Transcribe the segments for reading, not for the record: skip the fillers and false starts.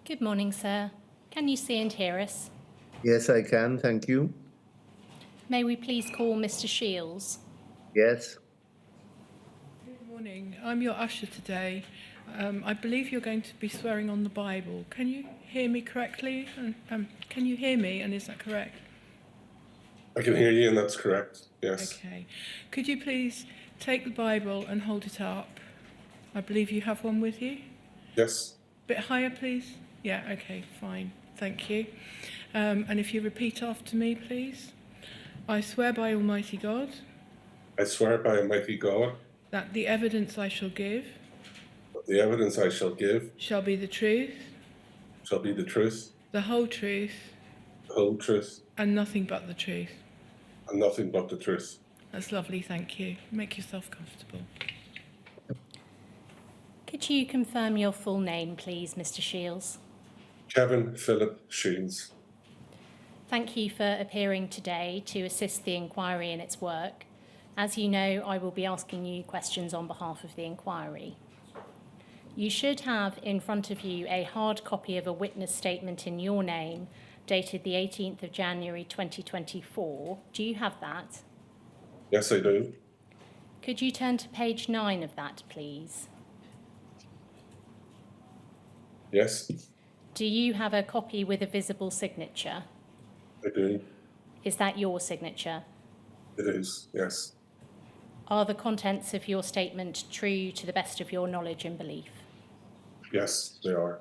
Good morning, sir. Can you see and hear us? Yes, I can. Thank you. May we please call Mr. Shiels? Yes. Good morning. I'm your usher today. I believe you're going to be swearing on the Bible. Can you hear me correctly? Can you hear me, and is that correct? I can hear you, and that's correct. Yes. Okay. Could you please take the Bible and hold it up? I believe you have one with you. Yes. Bit higher, please. Yeah, okay, fine. Thank you. And if you repeat after me, please. I swear by Almighty God I swear by Almighty God that the evidence I shall give that the evidence I shall give shall be the truth, shall be the truth, the whole truth, the whole truth, and nothing but the truth. and nothing but the truth. That's lovely, thank you. Make yourself comfortable. Could you confirm your full name, please, Mr. Shiels? Kevin Philip Shiels. Thank you for appearing today to assist the inquiry in its work. As you know, I will be asking you questions on behalf of the inquiry. You should have in front of you a hard copy of a witness statement in your name, dated the 18th of January 2024. Do you have that? Yes, I do. Could you turn to page 9 of that, please? Yes, Do you have a copy with a visible signature? I do. Is that your signature? It is. Yes. Are the contents of your statement true to the best of your knowledge and belief? Yes, they are.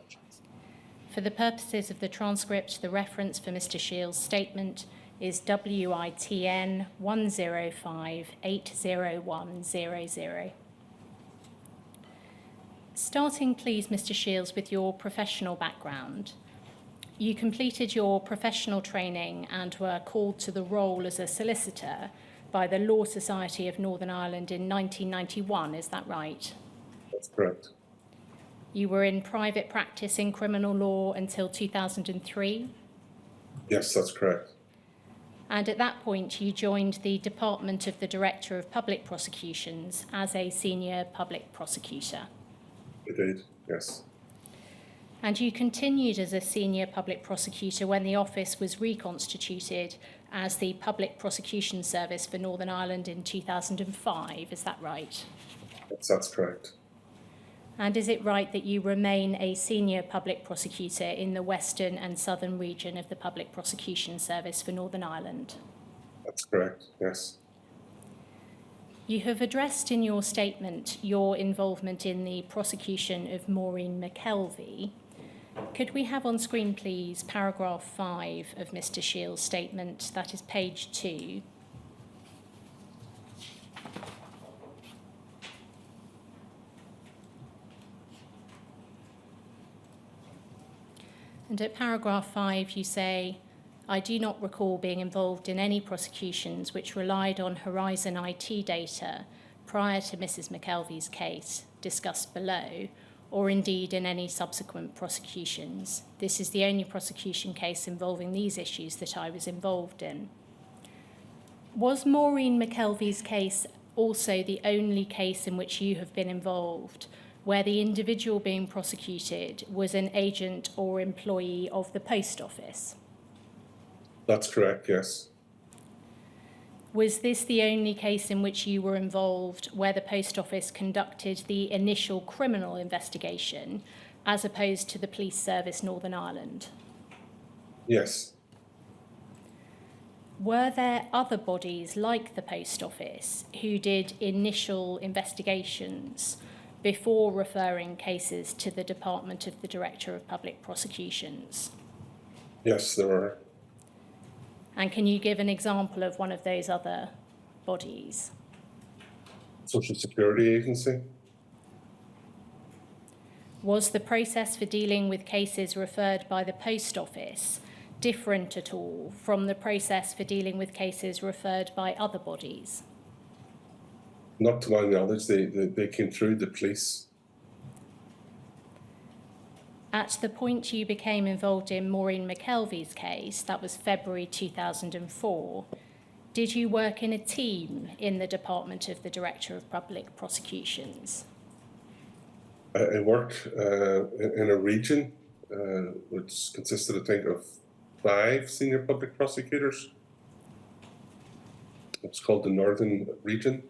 For the purposes of the transcript, the reference for Mr. Shiels' statement is WITN 105-80100. Starting, please, Mr. Shiels, with your professional background. You completed your professional training and were called to the role as a solicitor by the Law Society of Northern Ireland in 1991, is that right? That's correct. You were in private practice in criminal law until 2003, Yes, that's correct. and at that point you joined the Department of the Director of Public Prosecutions as a senior public prosecutor. I did. Yes. And you continued as a senior public prosecutor when the office was reconstituted as the Public Prosecution Service for Northern Ireland in 2005, is that right? Yes, that's correct. And is it right that you remain a senior public prosecutor in the Western and Southern region of the Public Prosecution Service for Northern Ireland? That's correct. Yes. You have addressed in your statement your involvement in the prosecution of Maureen McKelvey. Could we have on screen, please, paragraph 5 of Mr. Shiels' statement, that is page 2. And at paragraph 5 you say, I do not recall being involved in any prosecutions which relied on Horizon IT data prior to Mrs. McKelvey's case, discussed below, or indeed in any subsequent prosecutions. This is the only prosecution case involving these issues that I was involved in. Was Maureen McKelvey's case also the only case in which you have been involved, where the individual being prosecuted was an agent or employee of the post office? That's correct. Yes. Was this the only case in which you were involved where the post office conducted the initial criminal investigation as opposed to the Police Service Northern Ireland? Yes. Were there other bodies like the post office who did initial investigations before referring cases to the Department of the Director of Public Prosecutions? Yes, there are. And can you give an example of one of those other bodies? Social Security Agency. Was the process for dealing with cases referred by the post office different at all from the process for dealing with cases referred by other bodies? Not to my knowledge, they came through the police. At the point you became involved in Maureen McKelvey's case, that was February 2004, did you work in a team in the Department of the Director of Public Prosecutions? I worked in a region which consisted, I think, of 5 senior public prosecutors. It's called the Northern Region.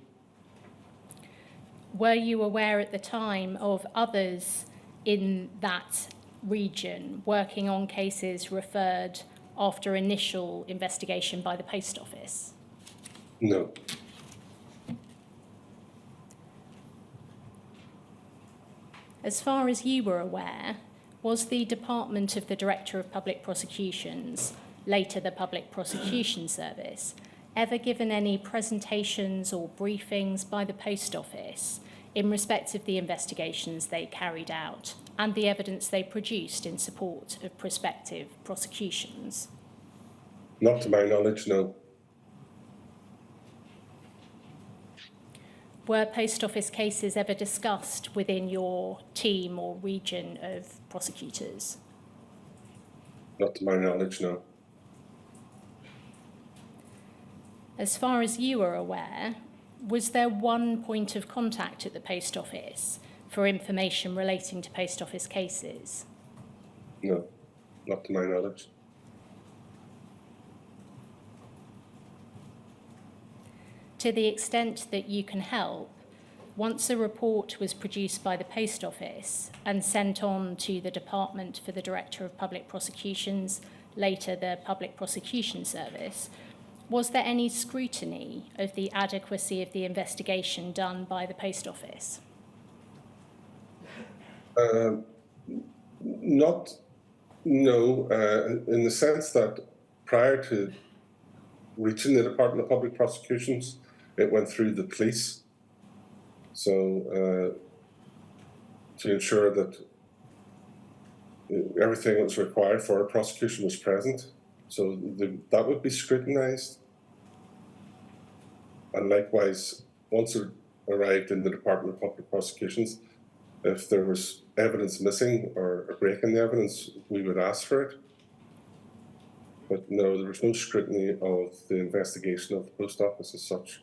Were you aware at the time of others in that region working on cases referred after initial investigation by the Post Office? No. As far as you were aware, was the Department of the Director of Public Prosecutions, later the Public Prosecution Service, ever given any presentations or briefings by the Post Office in respect of the investigations they carried out and the evidence they produced in support of prospective prosecutions? Not to my knowledge, no. Were Post Office cases ever discussed within your team or region of prosecutors? Not to my knowledge, no. As far as you are aware, was there one point of contact at the Post Office for information relating to Post Office cases? No, not to my knowledge. To the extent that you can help, once a report was produced by the Post Office and sent on to the Department for the Director of Public Prosecutions, later the Public Prosecution Service, was there any scrutiny of the adequacy of the investigation done by the Post Office? No, in the sense that prior to reaching the Department of Public Prosecutions, it went through the police. So to ensure that everything that was required for a prosecution was present. So that would be scrutinised. And likewise, once it arrived in the Department of Public Prosecutions, if there was evidence missing or a break in the evidence, we would ask for it. But no, there was no scrutiny of the investigation of the Post Office as such.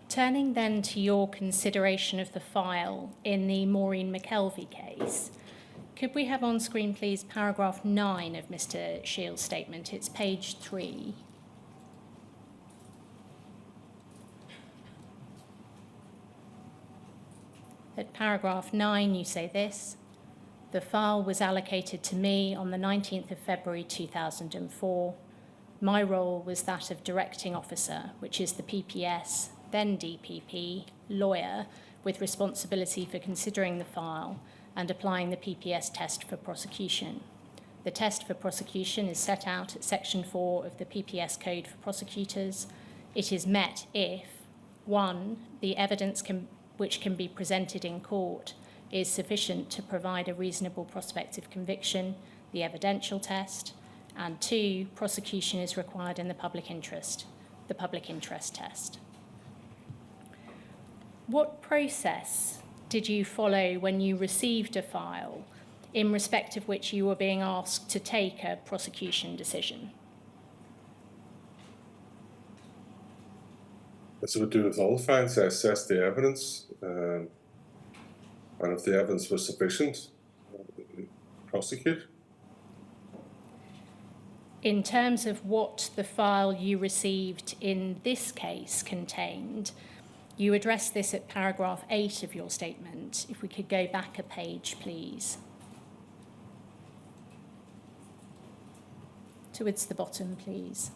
Turning then to your consideration of the file in the Maureen McKelvey case, could we have on screen, please, paragraph 9 of Mr. Shiels' statement? It's page 3. At paragraph 9, you say this: the file was allocated to me on the 19th of February 2004. My role was that of directing officer, which is the PPS, then DPP, lawyer, with responsibility for considering the file and applying the PPS test for prosecution. The test for prosecution is set out at section 4 of the PPS Code for prosecutors. It is met if 1, the evidence which can be presented in court is sufficient to provide a reasonable prospect of conviction, the evidential test, and 2, prosecution is required in the public interest, the public interest test. What process did you follow when you received a file in respect of which you were being asked to take a prosecution decision? As I would do with all files, I assessed the evidence, and if the evidence was sufficient, prosecute. In terms of what the file you received in this case contained, you address this at paragraph 8 of your statement. If we could go back a page, please. Towards the bottom, please.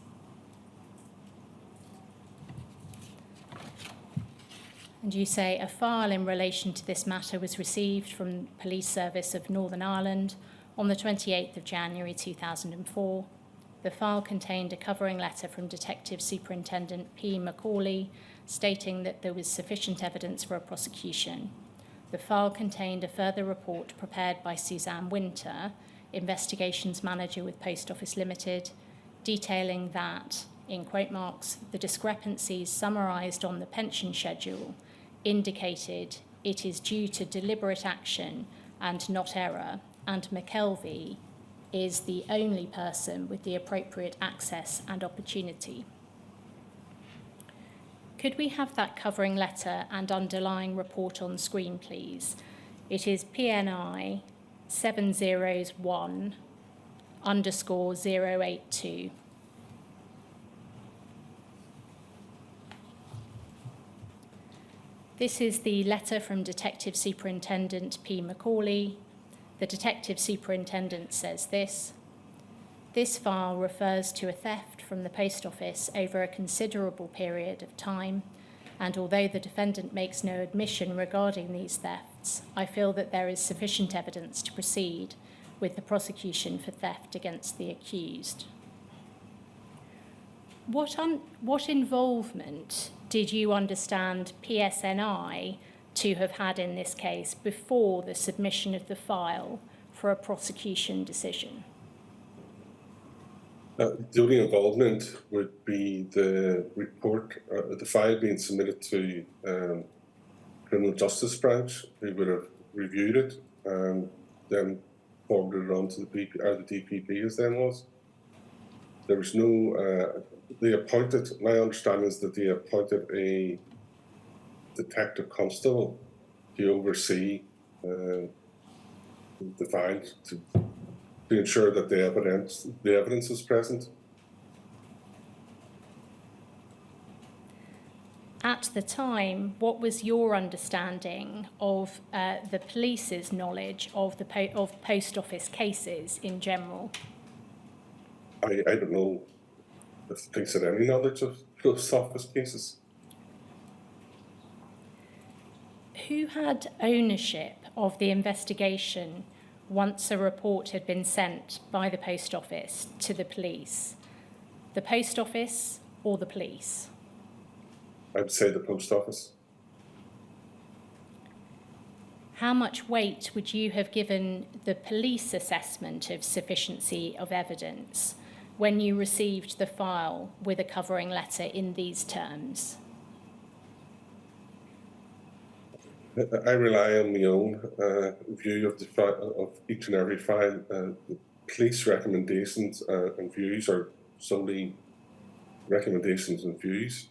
And you say, a file in relation to this matter was received from Police Service of Northern Ireland on the 28th of January 2004. The file contained a covering letter from Detective Superintendent P. Macaulay stating that there was sufficient evidence for a prosecution. The file contained a further report prepared by Suzanne Winter, Investigations Manager with Post Office Limited, detailing that, in quote marks, the discrepancies summarised on the pension schedule indicated it is due to deliberate action and not error, and McKelvey is the only person with the appropriate access and opportunity. Could we have that covering letter and underlying report on screen, please? It is PNI 701_082. This is the letter from Detective Superintendent P. Macaulay. The Detective Superintendent says this: "This file refers to a theft from the post office over a considerable period of time, and although the defendant makes no admission regarding these thefts, I feel that there is sufficient evidence to proceed with the prosecution for theft against the accused." What involvement did you understand PSNI to have had in this case before the submission of the file for a prosecution decision? The only involvement would be the report, the file being submitted to Criminal Justice Branch, who would have reviewed it and then forwarded it on to the DPP as then was. There was no, they appointed, my understanding is that they appointed a detective constable to oversee the file to ensure that the evidence is present. At the time, what was your understanding of the police's knowledge of of post office cases in general? I don't know if the police had any knowledge of post office cases. Who had ownership of the investigation once a report had been sent by the post office to the police? The post office or the police? I'd say the post office. How much weight would you have given the police assessment of sufficiency of evidence when you received the file with a covering letter in these terms? I rely on my own view of of each and every file. The police recommendations and views are solely recommendations and views.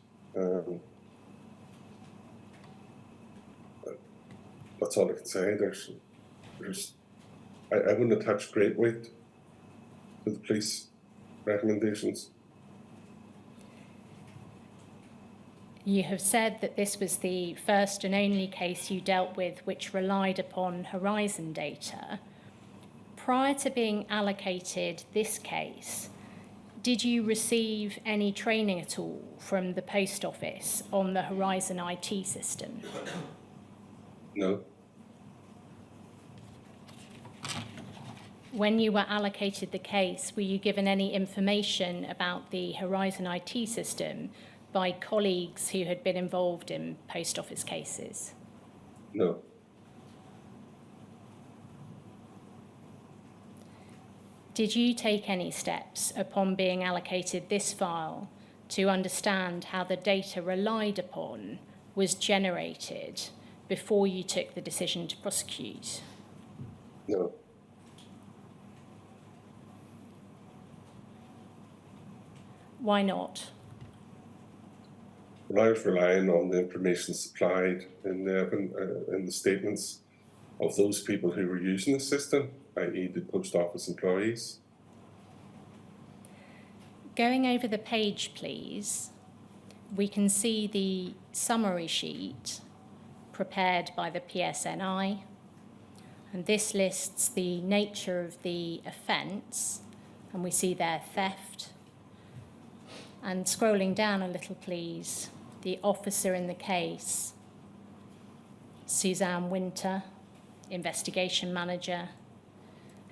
That's all I can say. I wouldn't attach great weight to the police recommendations. You have said that this was the first and only case you dealt with which relied upon Horizon data. Prior to being allocated this case, did you receive any training at all from the post office on the Horizon IT system? No. When you were allocated the case, were you given any information about the Horizon IT system by colleagues who had been involved in post office cases? No. Did you take any steps upon being allocated this file to understand how the data relied upon was generated before you took the decision to prosecute? No. Why not? Well, I was relying on the information supplied in the statements of those people who were using the system, i.e. the post office employees. Going over the page, please, we can see the summary sheet prepared by the PSNI, and this lists the nature of the offence, and we see there theft. And scrolling down a little, please, the officer in the case, Suzanne Winter, investigation manager.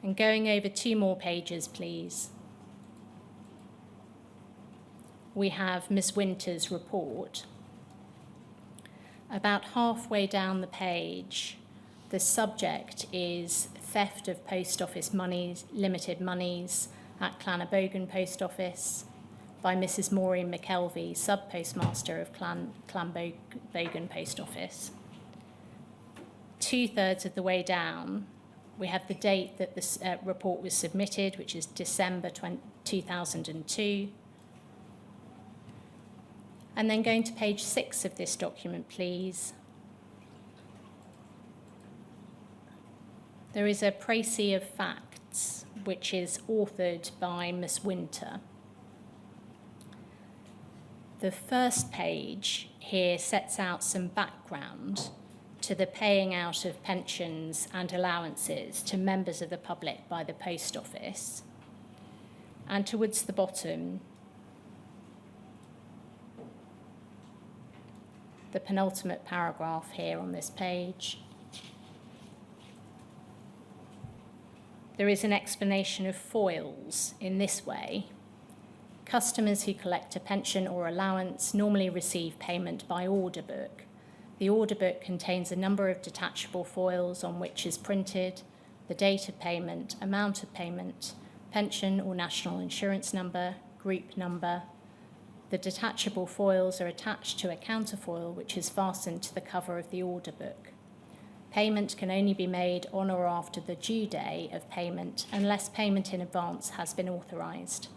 And going over 2 more pages, please, we have Ms. Winter's report. About halfway down the page, the subject is theft of post office monies, limited monies at Clannabogan Post Office by Mrs. Maureen McKelvey, sub-postmaster of Clanbogan Post Office. 2/3 of the way down, we have the date that this report was submitted, which is December 2002. And then going to page 6 of this document, please. There is a précis of facts, which is authored by Miss Winter. The first page here sets out some background to the paying out of pensions and allowances to members of the public by the Post Office. And towards the bottom, the penultimate paragraph here on this page, there is an explanation of foils in this way. Customers who collect a pension or allowance normally receive payment by order book. The order book contains a number of detachable foils on which is printed the date of payment, amount of payment, pension or national insurance number, group number. The detachable foils are attached to a counterfoil which is fastened to the cover of the order book. Payment can only be made on or after the due day of payment unless payment in advance has been authorised.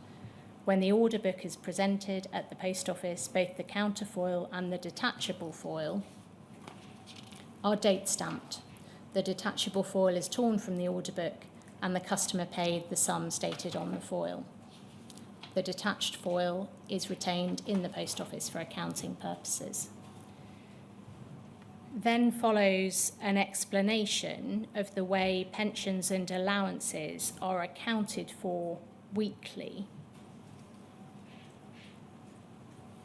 When the order book is presented at the post office, both the counterfoil and the detachable foil are date stamped. The detachable foil is torn from the order book and the customer paid the sum stated on the foil. The detached foil is retained in the post office for accounting purposes. Then follows an explanation of the way pensions and allowances are accounted for weekly.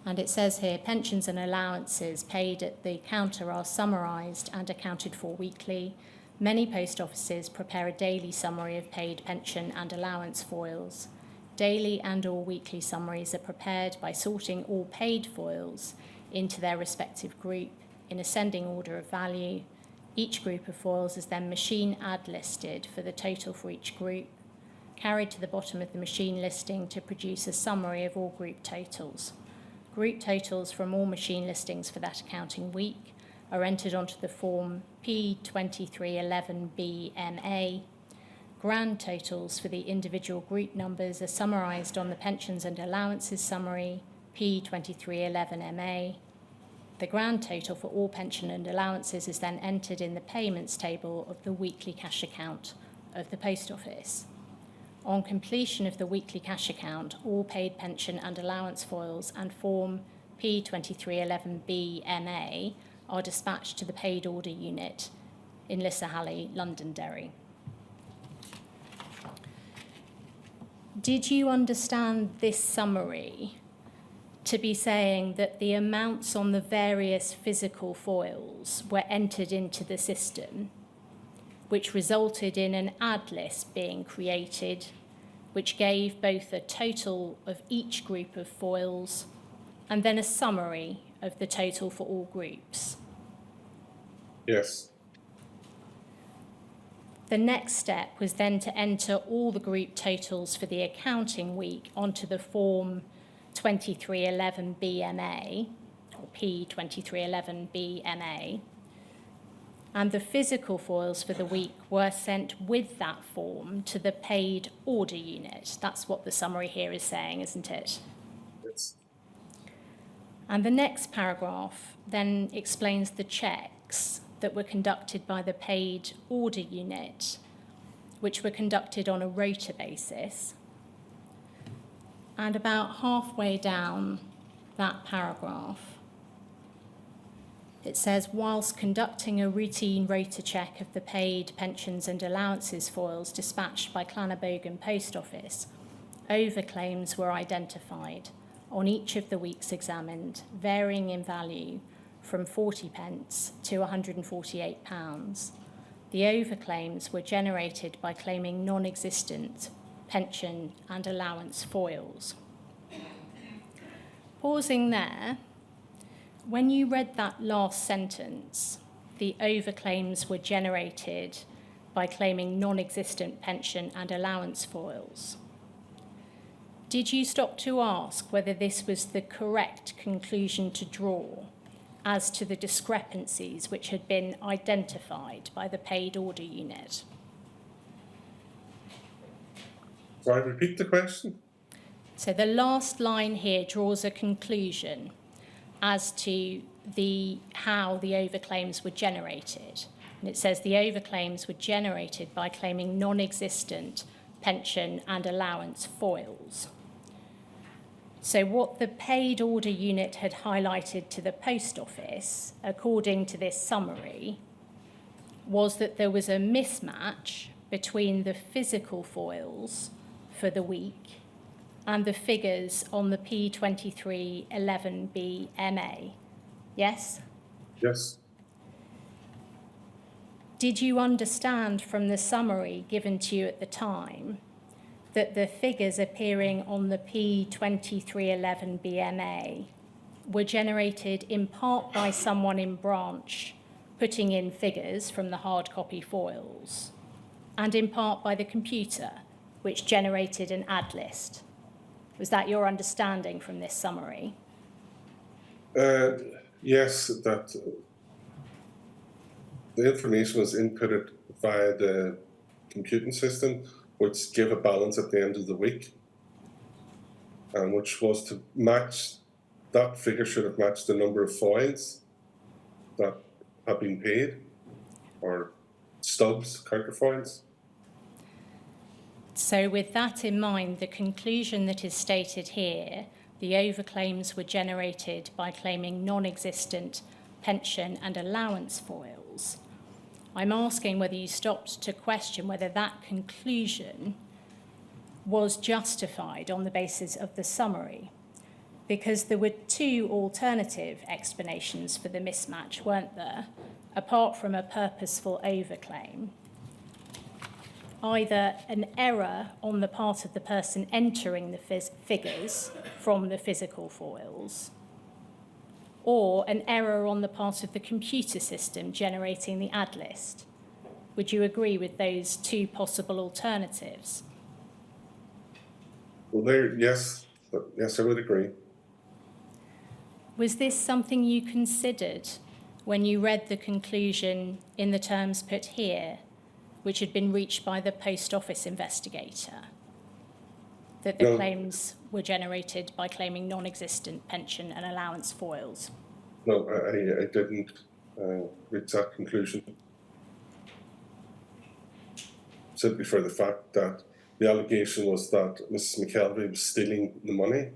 And it says here, pensions and allowances paid at the counter are summarised and accounted for weekly. Many post offices prepare a daily summary of paid pension and allowance foils. Daily and or weekly summaries are prepared by sorting all paid foils into their respective group in ascending order of value. Each group of foils is then machine ad listed for the total for each group, carried to the bottom of the machine listing to produce a summary of all group totals. Group totals from all machine listings for that accounting week are entered onto the form P2311BMA. Grand totals for the individual group numbers are summarised on the pensions and allowances summary P2311MA. The grand total for all pension and allowances is then entered in the payments table of the weekly cash account of the post office. On completion of the weekly cash account, all paid pension and allowance foils and form P2311BMA are dispatched to the paid order unit in Lisahalley, Londonderry. Did you understand this summary to be saying that the amounts on the various physical foils were entered into the system, which resulted in an ad list being created, which gave both a total of each group of foils and then a summary of the total for all groups? Yes. The next step was then to enter all the group totals for the accounting week onto the form 2311BMA, or P2311BMA, and the physical foils for the week were sent with that form to the paid order unit. That's what the summary here is saying, isn't it? Yes. And the next paragraph then explains the checks that were conducted by the paid order unit, which were conducted on a rota basis. And about halfway down that paragraph, it says, whilst conducting a routine rota check of the paid pensions and allowances foils dispatched by Llanabogan Post Office, overclaims were identified on each of the weeks examined, varying in value from 40p to £148. The overclaims were generated by claiming non-existent pension and allowance foils. Pausing there, when you read that last sentence, the overclaims were generated by claiming non-existent pension and allowance foils. Did you stop to ask whether this was the correct conclusion to draw as to the discrepancies which had been identified by the paid order unit? So I repeat the question? So the last line here draws a conclusion as to how the overclaims were generated. And it says the overclaims were generated by claiming non-existent pension and allowance foils. So what the paid order unit had highlighted to the post office, according to this summary, was that there was a mismatch between the physical foils for the week and the figures on the P2311B MA. Yes? Yes. Did you understand from the summary given to you at the time that the figures appearing on the P2311B MA were generated in part by someone in branch putting in figures from the hard copy foils, and in part by the computer, which generated an ad list? Was that your understanding from this summary? Yes, that the information was inputted via the computing system, which gave a balance at the end of the week, and which was to match, that figure should have matched the number of foils that have been paid, or stubs, counterfoils. So with that in mind, the conclusion that is stated here, the overclaims were generated by claiming non-existent pension and allowance foils. I'm asking whether you stopped to question whether that conclusion was justified on the basis of the summary, because there were two alternative explanations for the mismatch, weren't there, apart from a purposeful overclaim. Either an error on the part of the person entering the figures from the physical foils, or an error on the part of the computer system generating the ad list. Would you agree with those two possible alternatives? Well, yes, I would agree. Was this something you considered when you read the conclusion in the terms put here, which had been reached by the post office investigator, that the claims were generated by claiming non-existent pension and allowance foils? No, I didn't reach that conclusion. Simply for the fact that the allegation was that Mrs. McKelvey was stealing the money.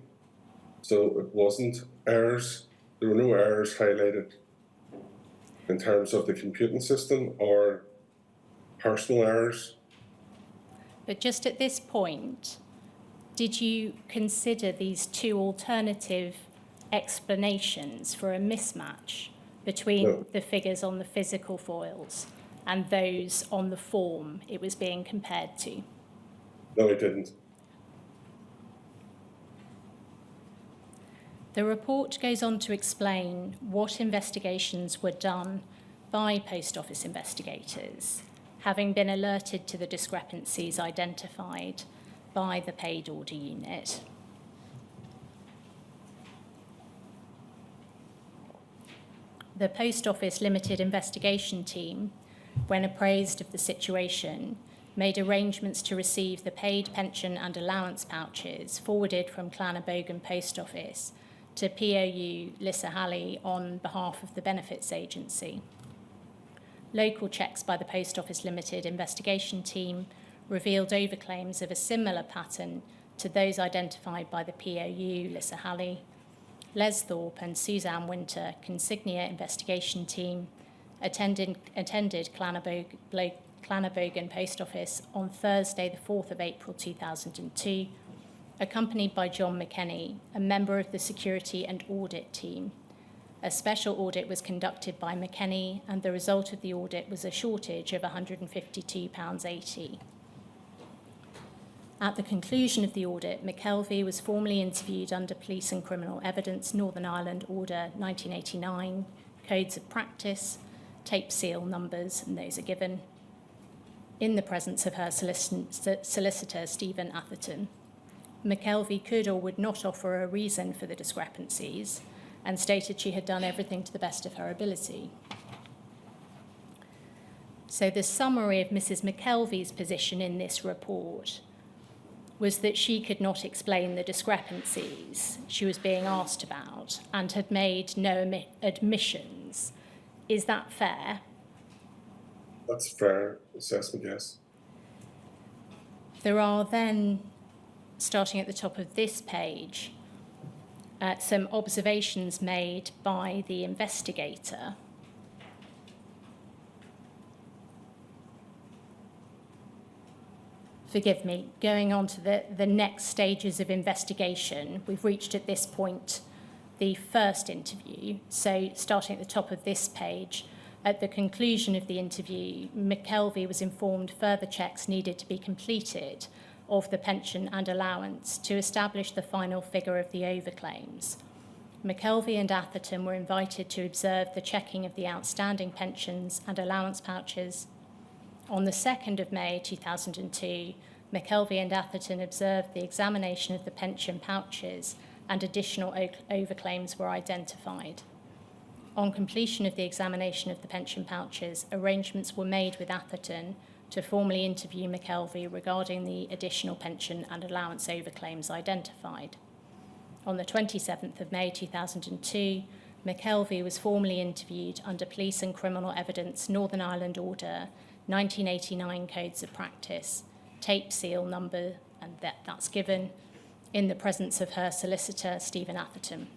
So it wasn't errors. There were no errors highlighted in terms of the computing system or personal errors. But just at this point, did you consider these two alternative explanations for a mismatch between the figures on the physical foils and those on the form it was being compared to? No, I didn't. The report goes on to explain what investigations were done by post office investigators, having been alerted to the discrepancies identified by the paid order unit. The Post Office Limited Investigation Team, when appraised of the situation, made arrangements to receive the paid pension and allowance pouches forwarded from Clannabogan Post Office to POU Lisahally on behalf of the Benefits Agency. Local checks by the Post Office Limited Investigation Team revealed overclaims of a similar pattern to those identified by the POU Lisahally. Les Thorpe and Suzanne Winter Consignia Investigation Team attended Clannabogan Post Office on Thursday, the 4th of April 2002, accompanied by John McKenney, a member of the Security and Audit Team. A special audit was conducted by McKenney, and the result of the audit was a shortage of £152.80. At the conclusion of the audit, McKelvey was formally interviewed under Police and Criminal Evidence Northern Ireland Order 1989, Codes of Practice, tape seal numbers, and those are given, in the presence of her solicitor, Stephen Atherton. McKelvey could or would not offer a reason for the discrepancies and stated she had done everything to the best of her ability. So the summary of Mrs. McKelvey's position in this report was that she could not explain the discrepancies she was being asked about and had made no admissions. Is that fair? That's a fair assessment, yes. There are then, starting at the top of this page, some observations made by the investigator. Forgive me, going on to the next stages of investigation, we've reached at this point the first interview. So starting at the top of this page, at the conclusion of the interview, McKelvey was informed further checks needed to be completed of the pension and allowance to establish the final figure of the overclaims. McKelvey and Atherton were invited to observe the checking of the outstanding pensions and allowance pouches. On the 2nd of May 2002, McKelvey and Atherton observed the examination of the pension pouches and additional overclaims were identified. On completion of the examination of the pension pouches, arrangements were made with Atherton to formally interview McKelvey regarding the additional pension and allowance overclaims identified. On the 27th of May 2002, McKelvey was formally interviewed under Police and Criminal Evidence Northern Ireland Order 1989 Codes of Practice, tape seal number, and that's given, in the presence of her solicitor, Stephen Atherton.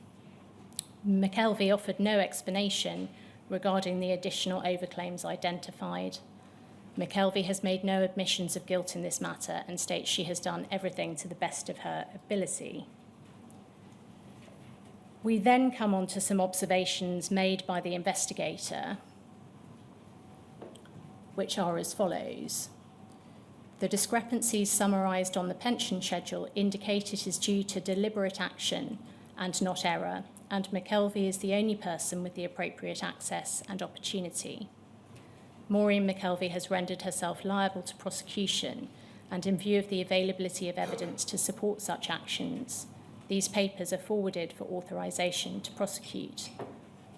McKelvey offered no explanation regarding the additional overclaims identified. McKelvey has made no admissions of guilt in this matter and states she has done everything to the best of her ability. We then come on to some observations made by the investigator, which are as follows. The discrepancies summarised on the pension schedule indicate it is due to deliberate action and not error, and McKelvey is the only person with the appropriate access and opportunity. Maureen McKelvey has rendered herself liable to prosecution, and in view of the availability of evidence to support such actions, these papers are forwarded for authorisation to prosecute.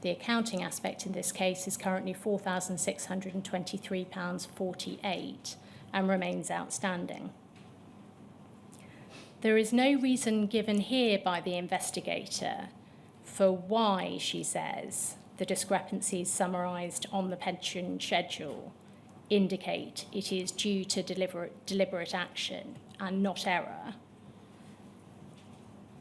The accounting aspect in this case is currently £4,623.48 and remains outstanding. There is no reason given here by the investigator for why, she says, the discrepancies summarised on the pension schedule indicate it is due to deliberate action and not error.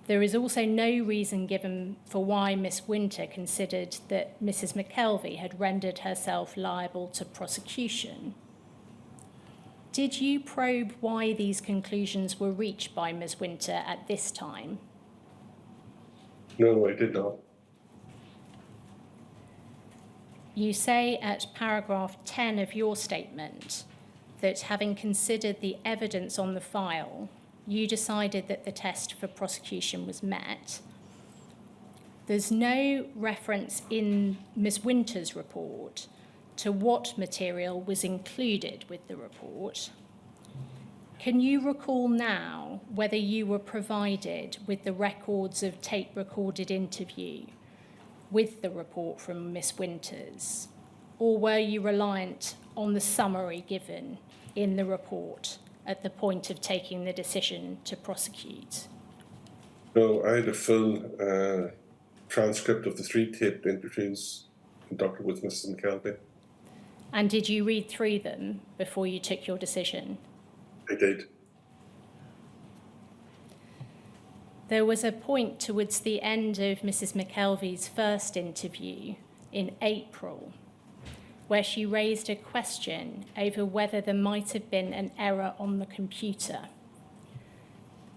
There is also no reason given for why Miss Winter considered that Mrs. McKelvey had rendered herself liable to prosecution. Did you probe why these conclusions were reached by Ms. Winter at this time? No, I did not. You say at paragraph 10 of your statement that having considered the evidence on the file, you decided that the test for prosecution was met. There's no reference in Ms. Winter's report to what material was included with the report. Can you recall now whether you were provided with the records of tape-recorded interview with the report from Miss Winters, or were you reliant on the summary given in the report at the point of taking the decision to prosecute? No, I had a full transcript of the 3 taped interviews conducted with Mrs. McKelvey. And did you read through them before you took your decision? I did. There was a point towards the end of Mrs. McKelvey's first interview in April where she raised a question over whether there might have been an error on the computer.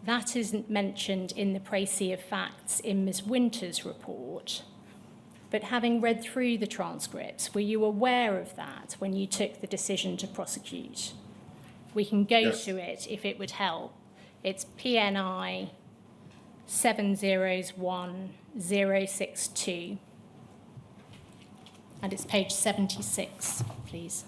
That isn't mentioned in the précis of facts in Ms. Winter's report, but having read through the transcripts, were you aware of that when you took the decision to prosecute? We can go to it if it would help. It's PNI 701062. And it's page 76, please.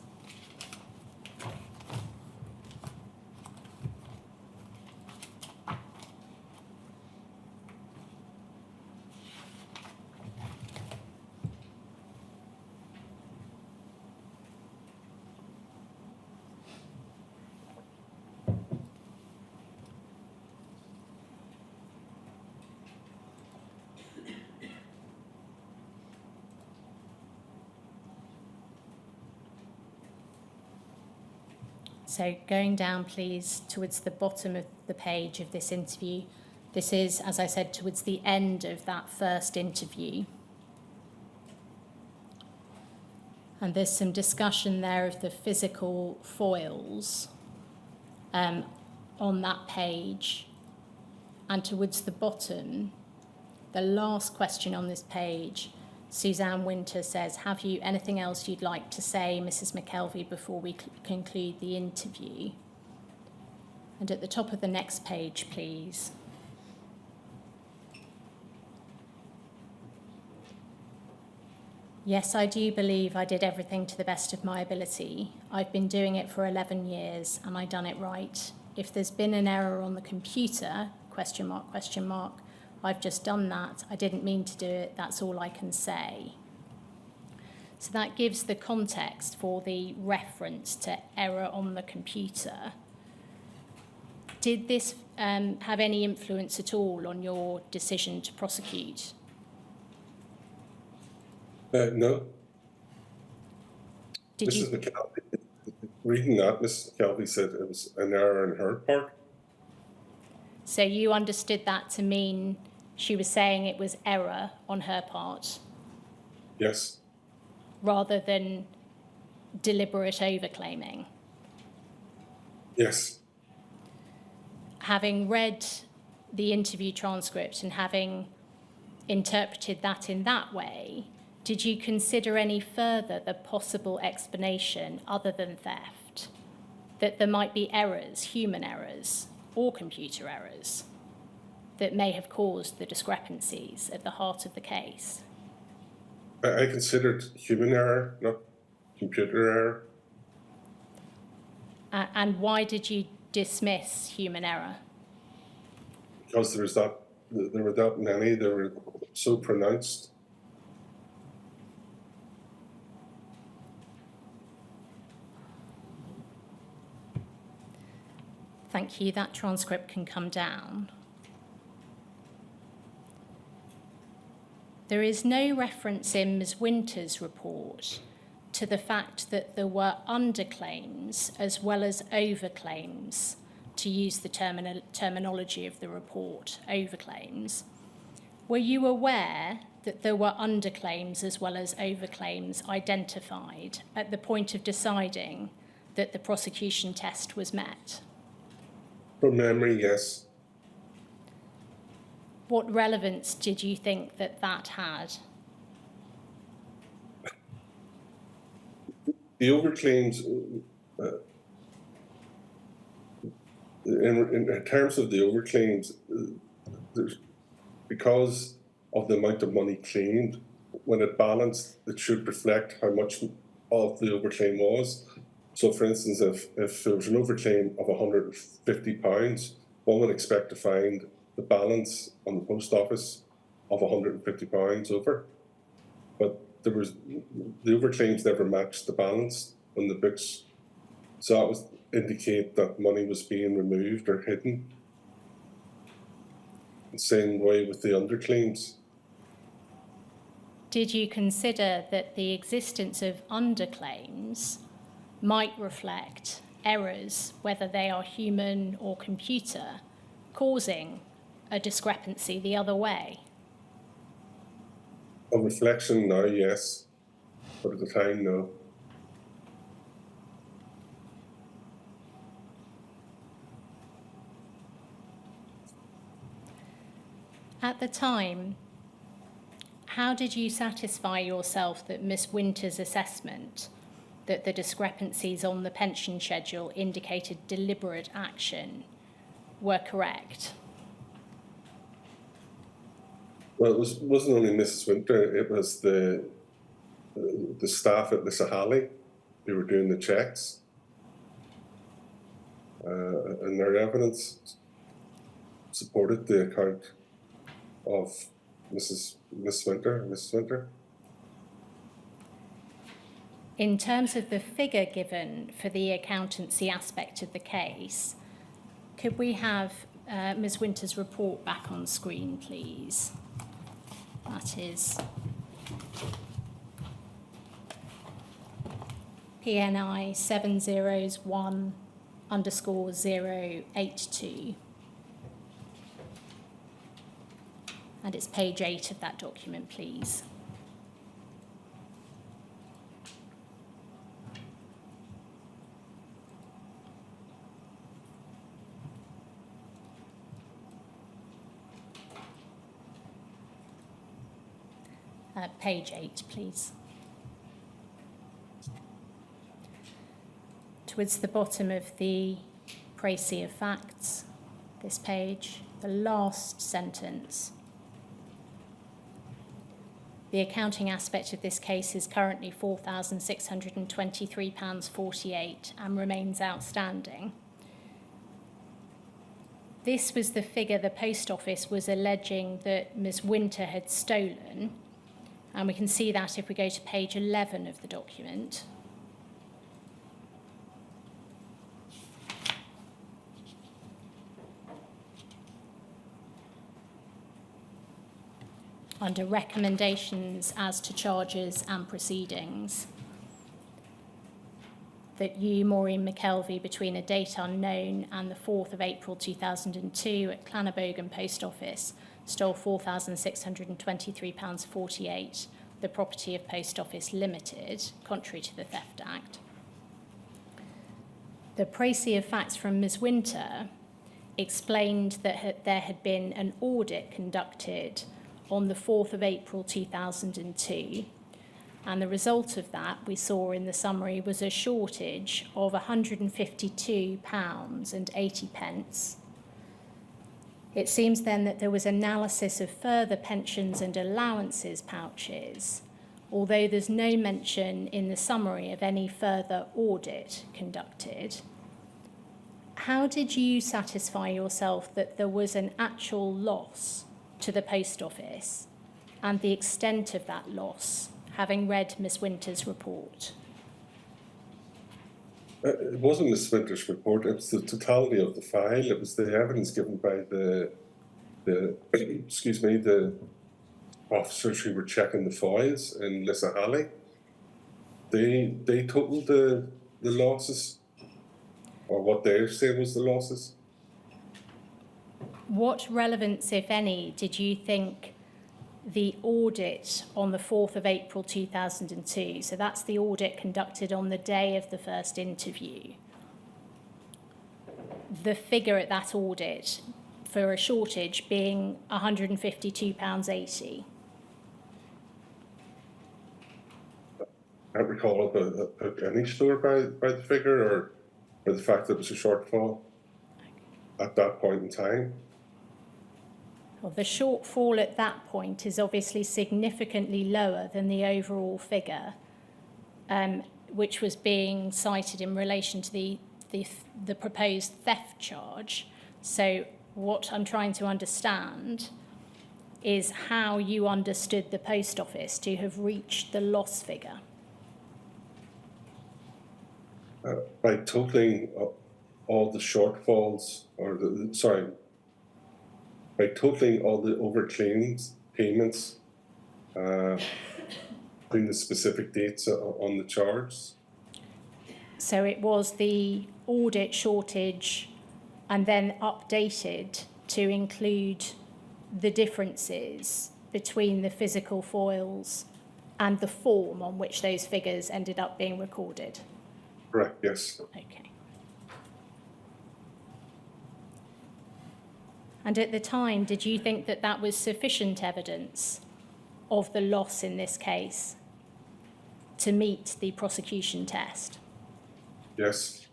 So going down, please, towards the bottom of the page of this interview. This is, as I said, towards the end of that first interview. And there's some discussion there of the physical foils on that page. And towards the bottom, the last question on this page, Suzanne Winter says, have you anything else you'd like to say, Mrs. McKelvey, before we conclude the interview? And at the top of the next page, please. Yes, I do believe I did everything to the best of my ability. I've been doing it for 11 years and I done it right. If there's been an error on the computer, question mark, I've just done that. I didn't mean to do it. That's all I can say. So that gives the context for the reference to error on the computer. Did this have any influence at all on your decision to prosecute? No. Did you? Mrs. McKelvey, reading that, Mrs. McKelvey said it was an error on her part. So you understood that to mean she was saying it was error on her part? Yes. Rather than deliberate overclaiming? Yes. Having read the interview transcript and having interpreted that in that way, did you consider any further the possible explanation other than theft? That there might be errors, human errors, or computer errors, that may have caused the discrepancies at the heart of the case? I considered human error, not computer error. And why did you dismiss human error? Because there were that many, they were so pronounced. Thank you. That transcript can come down. There is no reference in Ms. Winter's report to the fact that there were underclaims as well as overclaims, to use the terminology of the report, overclaims. Were you aware that there were underclaims as well as overclaims identified at the point of deciding that the prosecution test was met? From memory, yes. What relevance did you think that that had? The overclaims, in terms of the overclaims, because of the amount of money claimed, when it balanced, it should reflect how much of the overclaim was. So, for instance, if there was an overclaim of £150, one would expect to find the balance on the post office of £150 over. But the overclaims never matched the balance on the books. So that would indicate that money was being removed or hidden. The same way with the underclaims. Did you consider that the existence of underclaims might reflect errors, whether they are human or computer, causing a discrepancy the other way? On reflection now, yes, but at the time, no. At the time, how did you satisfy yourself that Miss Winter's assessment that the discrepancies on the pension schedule indicated deliberate action were correct? Well, it wasn't only Mrs. Winter, it was the staff at the Sahali who were doing the checks. And their evidence supported the account of Mrs. Winter. In terms of the figure given for the accountancy aspect of the case, could we have Ms. Winter's report back on screen, please? That is PNI 7001 _082. And it's page 8 of that document, please. Page 8, please. Towards the bottom of the précis of facts, this page, the last sentence. The accounting aspect of this case is currently £4,623.48 and remains outstanding. This was the figure the Post Office was alleging that Ms. Winter had stolen, and we can see that if we go to page 11 of the document. Under recommendations as to charges and proceedings, that you, Maureen McKelvey, between a date unknown and the 4th of April 2002 at Clannabogan Post Office, stole £4,623.48, the property of Post Office Limited, contrary to the Theft Act. The précis of facts from Ms. Winter explained that there had been an audit conducted on the 4th of April 2002, and the result of that, we saw in the summary, was a shortage of £152.80. It seems then that there was analysis of further pensions and allowances pouches, although there's no mention in the summary of any further audit conducted. How did you satisfy yourself that there was an actual loss to the Post Office and the extent of that loss, having read Miss Winter's report? It wasn't Miss Winter's report, it was the totality of the file. It was the evidence given by the officers who were checking the files in Lissahalli. They totaled the losses, or what they say was the losses. What relevance, if any, did you think the audit on the 4th of April 2002, so that's the audit conducted on the day of the first interview, the figure at that audit for a shortage being £152.80? I can't recall any store by the figure or the fact that it was a shortfall at that point in time. Well, the shortfall at that point is obviously significantly lower than the overall figure, which was being cited in relation to the proposed theft charge. So what I'm trying to understand is how you understood the Post Office to have reached the loss figure. By totaling all the shortfalls, by totaling all the overclaims payments between the specific dates on the charge. So it was the audit shortage and then updated to include the differences between the physical foils and the form on which those figures ended up being recorded. Correct, yes. Okay. And at the time, did you think that that was sufficient evidence of the loss in this case to meet the prosecution test? Yes.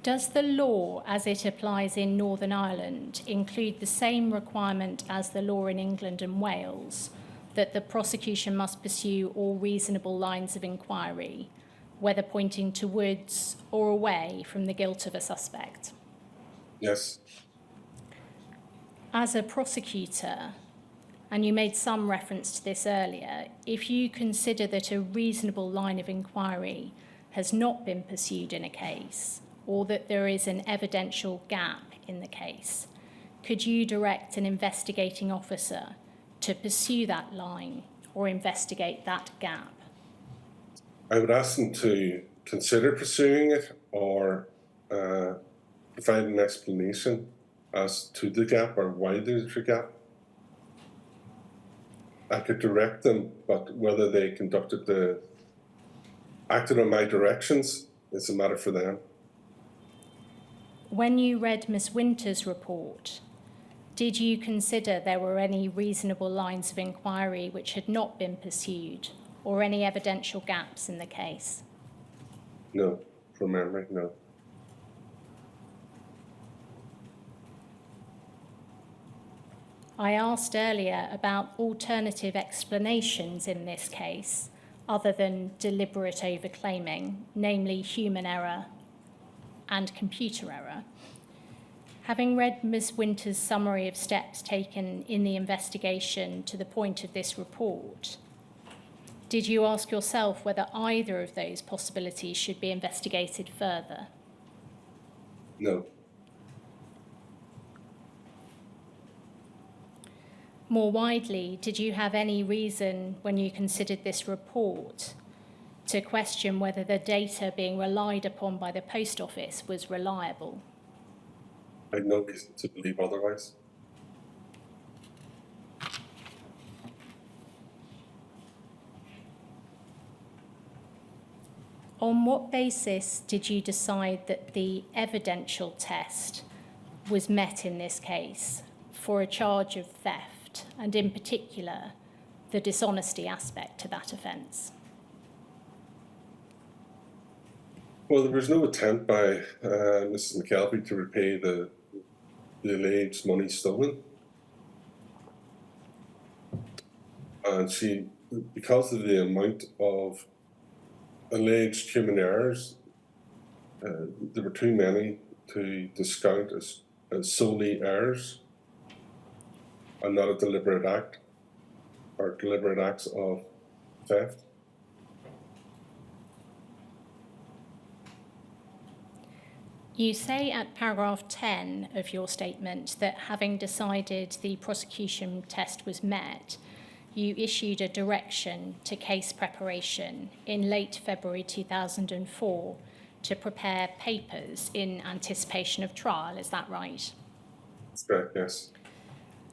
Does the law as it applies in Northern Ireland include the same requirement as the law in England and Wales, that the prosecution must pursue all reasonable lines of inquiry, whether pointing towards or away from the guilt of a suspect? Yes. As a prosecutor, and you made some reference to this earlier, if you consider that a reasonable line of inquiry has not been pursued in a case, or that there is an evidential gap in the case, could you direct an investigating officer to pursue that line or investigate that gap? I would ask them to consider pursuing it or provide an explanation as to the gap or why there's a gap. I could direct them, but whether they acted on my directions is a matter for them. When you read Miss Winter's report, did you consider there were any reasonable lines of inquiry which had not been pursued or any evidential gaps in the case? No, from memory, no. I asked earlier about alternative explanations in this case, other than deliberate overclaiming, namely human error and computer error. Having read Ms. Winter's summary of steps taken in the investigation to the point of this report, did you ask yourself whether either of those possibilities should be investigated further? No. More widely, did you have any reason when you considered this report to question whether the data being relied upon by the Post Office was reliable? I had no reason to believe otherwise. On what basis did you decide that the evidential test was met in this case for a charge of theft, and in particular, the dishonesty aspect to that offence? Well, there was no attempt by Mrs. McKelvey to repay the alleged money stolen. And she, because of the amount of alleged human errors, there were too many to discount as solely errors and not a deliberate act or deliberate acts of theft. You say at paragraph 10 of your statement that having decided the prosecution test was met, you issued a direction to case preparation in late February 2004 to prepare papers in anticipation of trial. Is that right? That's correct, yes.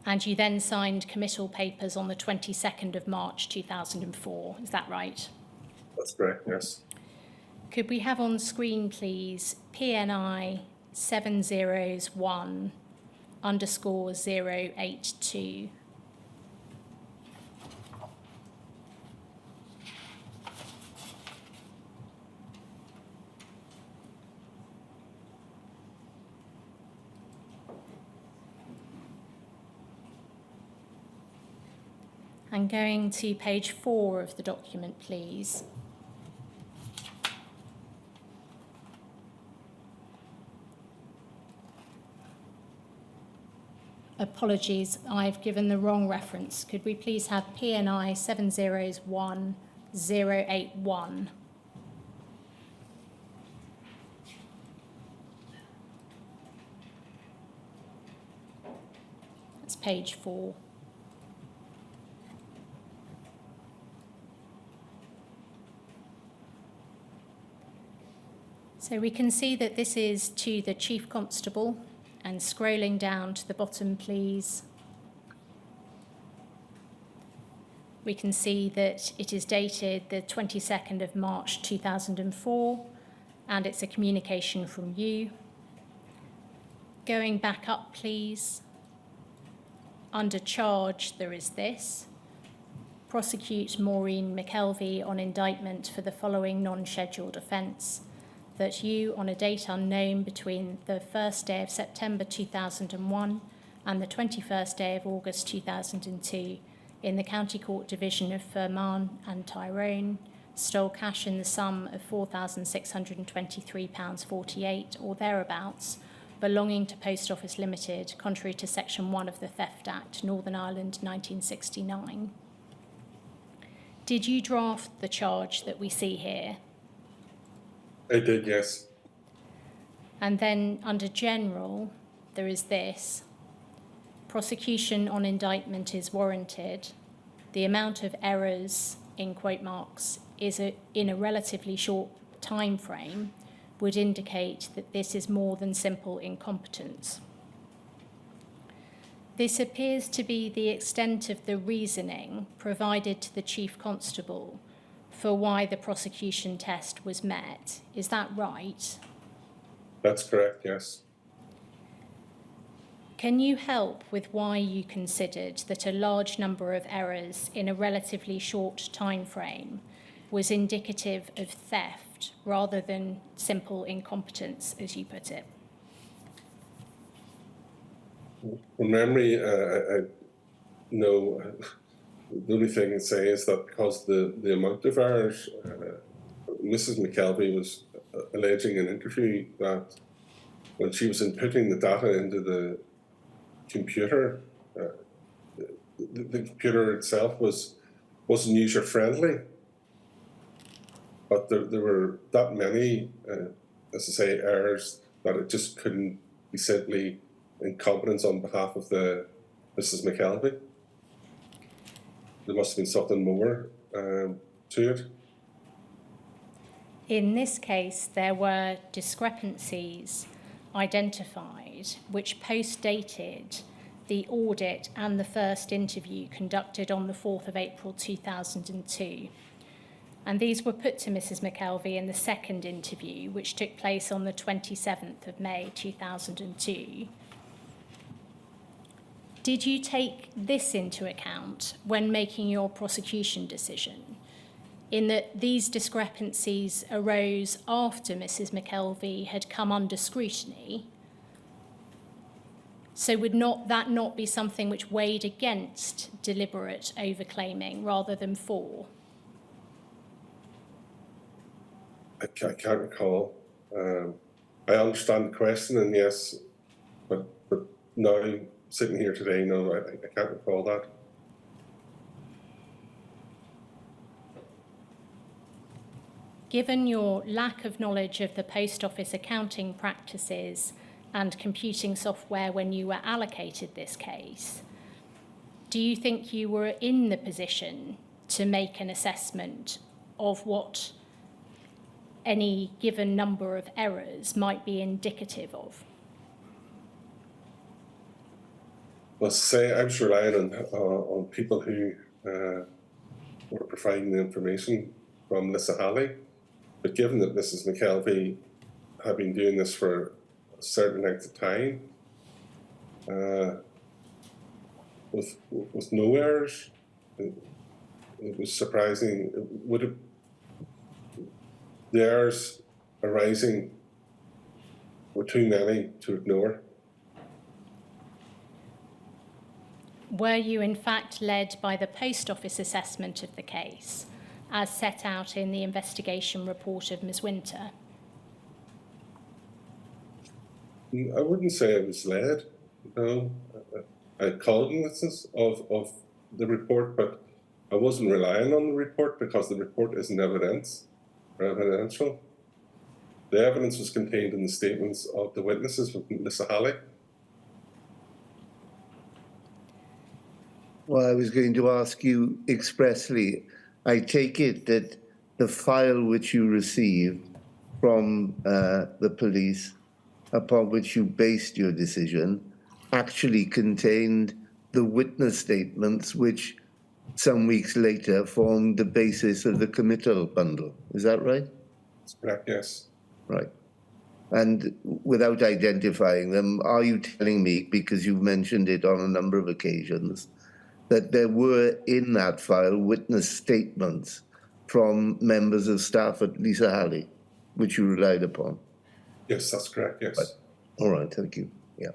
And you then signed committal papers on the 22nd of March 2004. Is that right? That's correct, yes. Could we have on screen, please, PNI 701_082? And going to page 4 of the document, please. Apologies, I've given the wrong reference. Could we please have PNI 701_081? That's page 4. So we can see that this is to the Chief Constable, and scrolling down to the bottom, please, we can see that it is dated the 22nd of March 2004, and it's a communication from you. Going back up, please, under charge there is this: prosecute Maureen McKelvey on indictment for the following non-scheduled offence, that you, on a date unknown between the 1st day of September 2001 and the 21st day of August 2002, in the County Court Division of Fermanagh and Tyrone, stole cash in the sum of £4,623.48 or thereabouts, belonging to Post Office Limited, contrary to Section 1 of the Theft Act, Northern Ireland, 1969. Did you draft the charge that we see here? I did, yes. And then under general, there is this: prosecution on indictment is warranted, the amount of errors, in quote marks, in a relatively short time frame would indicate that this is more than simple incompetence. This appears to be the extent of the reasoning provided to the Chief Constable for why the prosecution test was met. Is that right? That's correct, yes. Can you help with why you considered that a large number of errors in a relatively short time frame was indicative of theft rather than simple incompetence, as you put it? From memory, I know the only thing I'd say is that because the amount of errors, Mrs. McKelvey was alleging in an interview that when she was inputting the data into the computer, the computer itself wasn't user friendly, but there were that many, as I say, errors that it just couldn't be simply incompetence on behalf of the Mrs. McKelvey. There must have been something more to it. In this case, there were discrepancies identified which post-dated the audit and the first interview conducted on the 4th of April 2002. And these were put to Mrs. McKelvey in the second interview, which took place on the 27th of May 2002. Did you take this into account when making your prosecution decision, in that these discrepancies arose after Mrs. McKelvey had come under scrutiny? So would that not be something which weighed against deliberate overclaiming rather than for? I can't recall. I understand the question, and yes, but now sitting here today, no, I can't recall that. Given your lack of knowledge of the Post Office accounting practices and computing software when you were allocated this case, do you think you were in the position to make an assessment of what any given number of errors might be indicative of? Let's say I was relying on people who were providing the information from Lissa Halley, but given that Mrs. McKelvey had been doing this for a certain length of time, with no errors, it was surprising. The errors arising were too many to ignore. Were you in fact led by the Post Office assessment of the case, as set out in the investigation report of Ms. Winter? I wouldn't say I was led. No, I had cognizance of the report, but I wasn't relying on the report because the report isn't evidence or evidential. The evidence was contained in the statements of the witnesses with Lissa Halley. Well, I was going to ask you expressly, I take it that the file which you received from the police, upon which you based your decision, actually contained the witness statements which some weeks later formed the basis of the committal bundle. Is that right? That's correct, yes. Right. And without identifying them, are you telling me, because you've mentioned it on a number of occasions, that there were in that file witness statements from members of staff at Lissa Halley, which you relied upon? Yes, that's correct, yes. Right. All right, thank you. Yeah.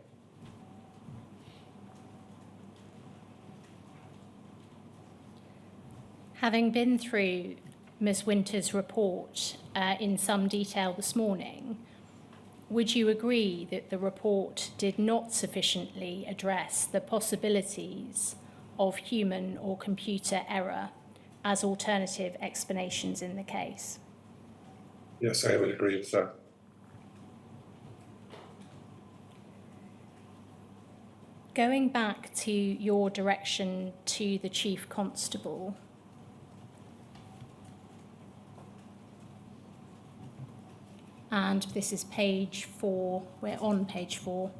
Having been through Ms. Winter's report in some detail this morning, would you agree that the report did not sufficiently address the possibilities of human or computer error as alternative explanations in the case? Yes, I would agree with that. Going back to your direction to the Chief Constable, and this is page 4, we're on page 4.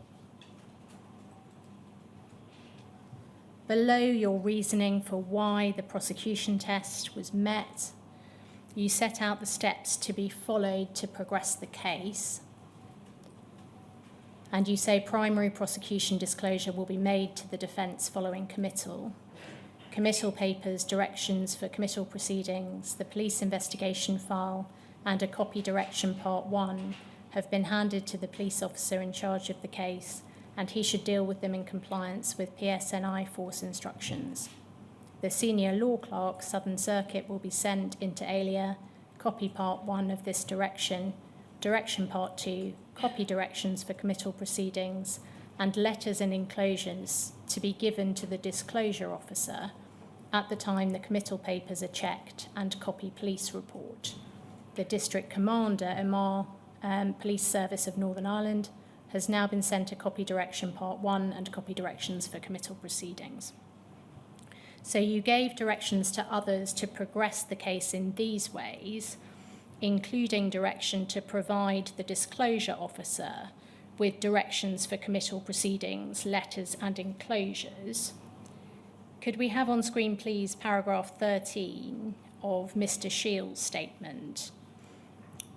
Below your reasoning for why the prosecution test was met, you set out the steps to be followed to progress the case. And you say primary prosecution disclosure will be made to the defence following committal. Committal papers, directions for committal proceedings, the police investigation file, and a copy direction part 1 have been handed to the police officer in charge of the case, and he should deal with them in compliance with PSNI force instructions. The senior law clerk, Southern Circuit, will be sent inter alia, copy part 1 of this direction, direction part 2, copy directions for committal proceedings, and letters and enclosures to be given to the disclosure officer at the time the committal papers are checked, and copy police report. The District Commander, MR, Police Service of Northern Ireland, has now been sent a copy direction part 1 and copy directions for committal proceedings. So you gave directions to others to progress the case in these ways, including direction to provide the disclosure officer with directions for committal proceedings, letters and enclosures. Could we have on screen, please, paragraph 13 of Mr. Shiels' statement?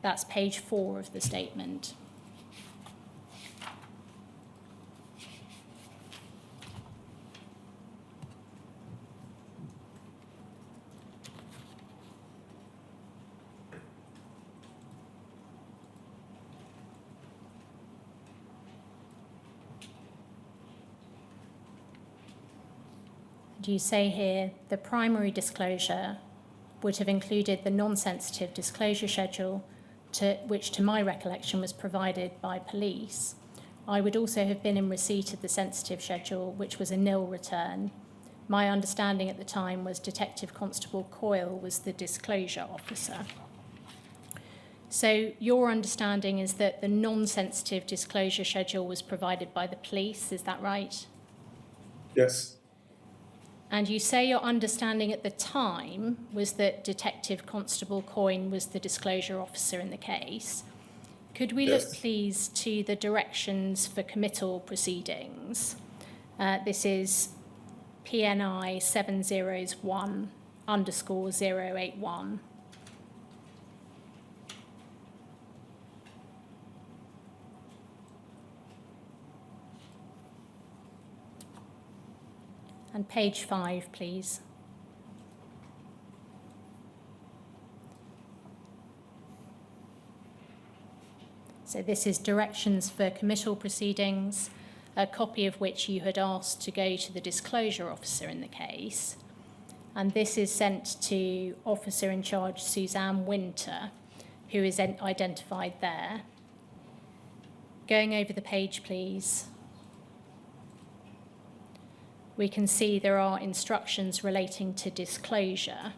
That's page 4 of the statement. You say here the primary disclosure would have included the non-sensitive disclosure schedule, which to my recollection was provided by police. I would also have been in receipt of the sensitive schedule, which was a nil return. My understanding at the time was Detective Constable Coyle was the disclosure officer. So your understanding is that the non-sensitive disclosure schedule was provided by the police, is that right? Yes. And you say your understanding at the time was that Detective Constable Coyne was the disclosure officer in the case. Could we look, please, to the directions for committal proceedings? This is PNI 701_081. And page 5, please. So this is directions for committal proceedings, a copy of which you had asked to go to the disclosure officer in the case. And this is sent to Officer in Charge Suzanne Winter, who is identified there. Going over the page, please. We can see there are instructions relating to disclosure.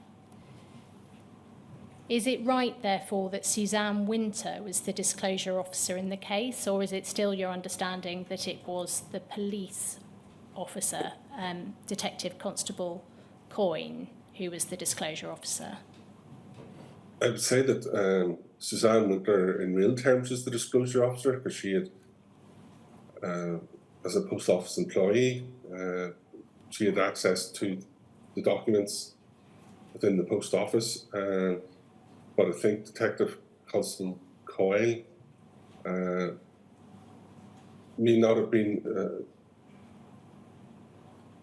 Is it right, therefore, that Suzanne Winter was the disclosure officer in the case, or is it still your understanding that it was the police officer, Detective Constable Coyne, who was the disclosure officer? I would say that Suzanne Winter, in real terms, is the disclosure officer, because she had, as a post office employee, she had access to the documents within the post office. But I think Detective Constable Coyle may not have been,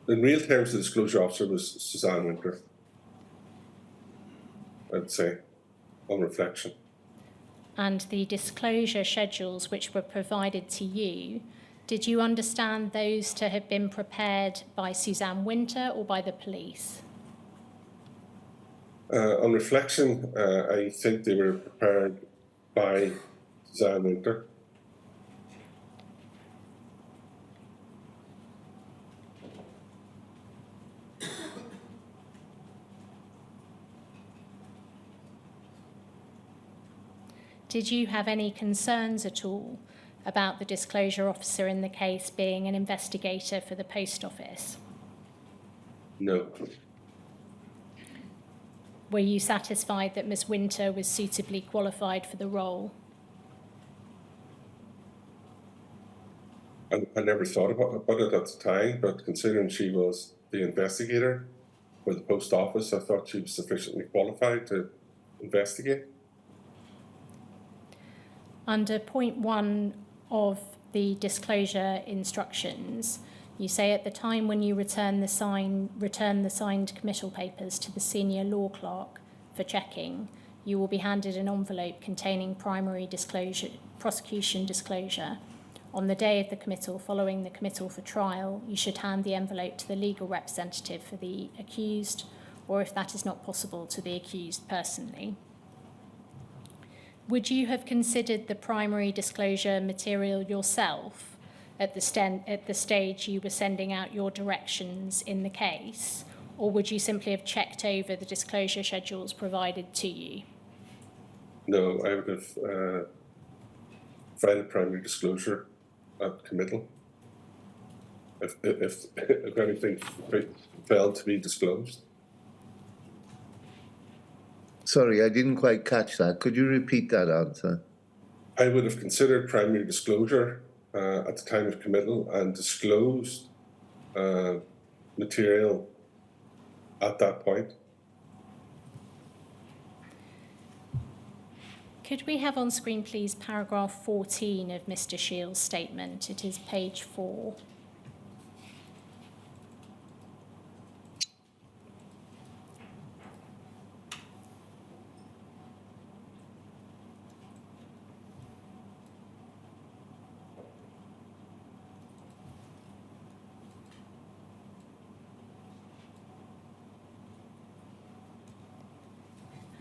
in real terms, the disclosure officer was Suzanne Winter, I'd say, on reflection. And the disclosure schedules which were provided to you, did you understand those to have been prepared by Suzanne Winter or by the police? On reflection, I think they were prepared by Suzanne Winter. Did you have any concerns at all about the disclosure officer in the case being an investigator for the Post Office? No. Were you satisfied that Ms. Winter was suitably qualified for the role? I never thought about it at the time, but considering she was the investigator for the post office, I thought she was sufficiently qualified to investigate. Under point 1 of the disclosure instructions, you say at the time when you return the signed committal papers to the senior law clerk for checking, you will be handed an envelope containing prosecution disclosure. On the day of the committal, following the committal for trial, you should hand the envelope to the legal representative for the accused, or if that is not possible, to the accused personally. Would you have considered the primary disclosure material yourself at the stage you were sending out your directions in the case, or would you simply have checked over the disclosure schedules provided to you? No, I would have provided primary disclosure at committal if anything failed to be disclosed. Sorry, I didn't quite catch that. Could you repeat that answer? I would have considered primary disclosure at the time of committal and disclosed material at that point. Could we have on screen, please, paragraph 14 of Mr. Shiels' statement? It is page 4.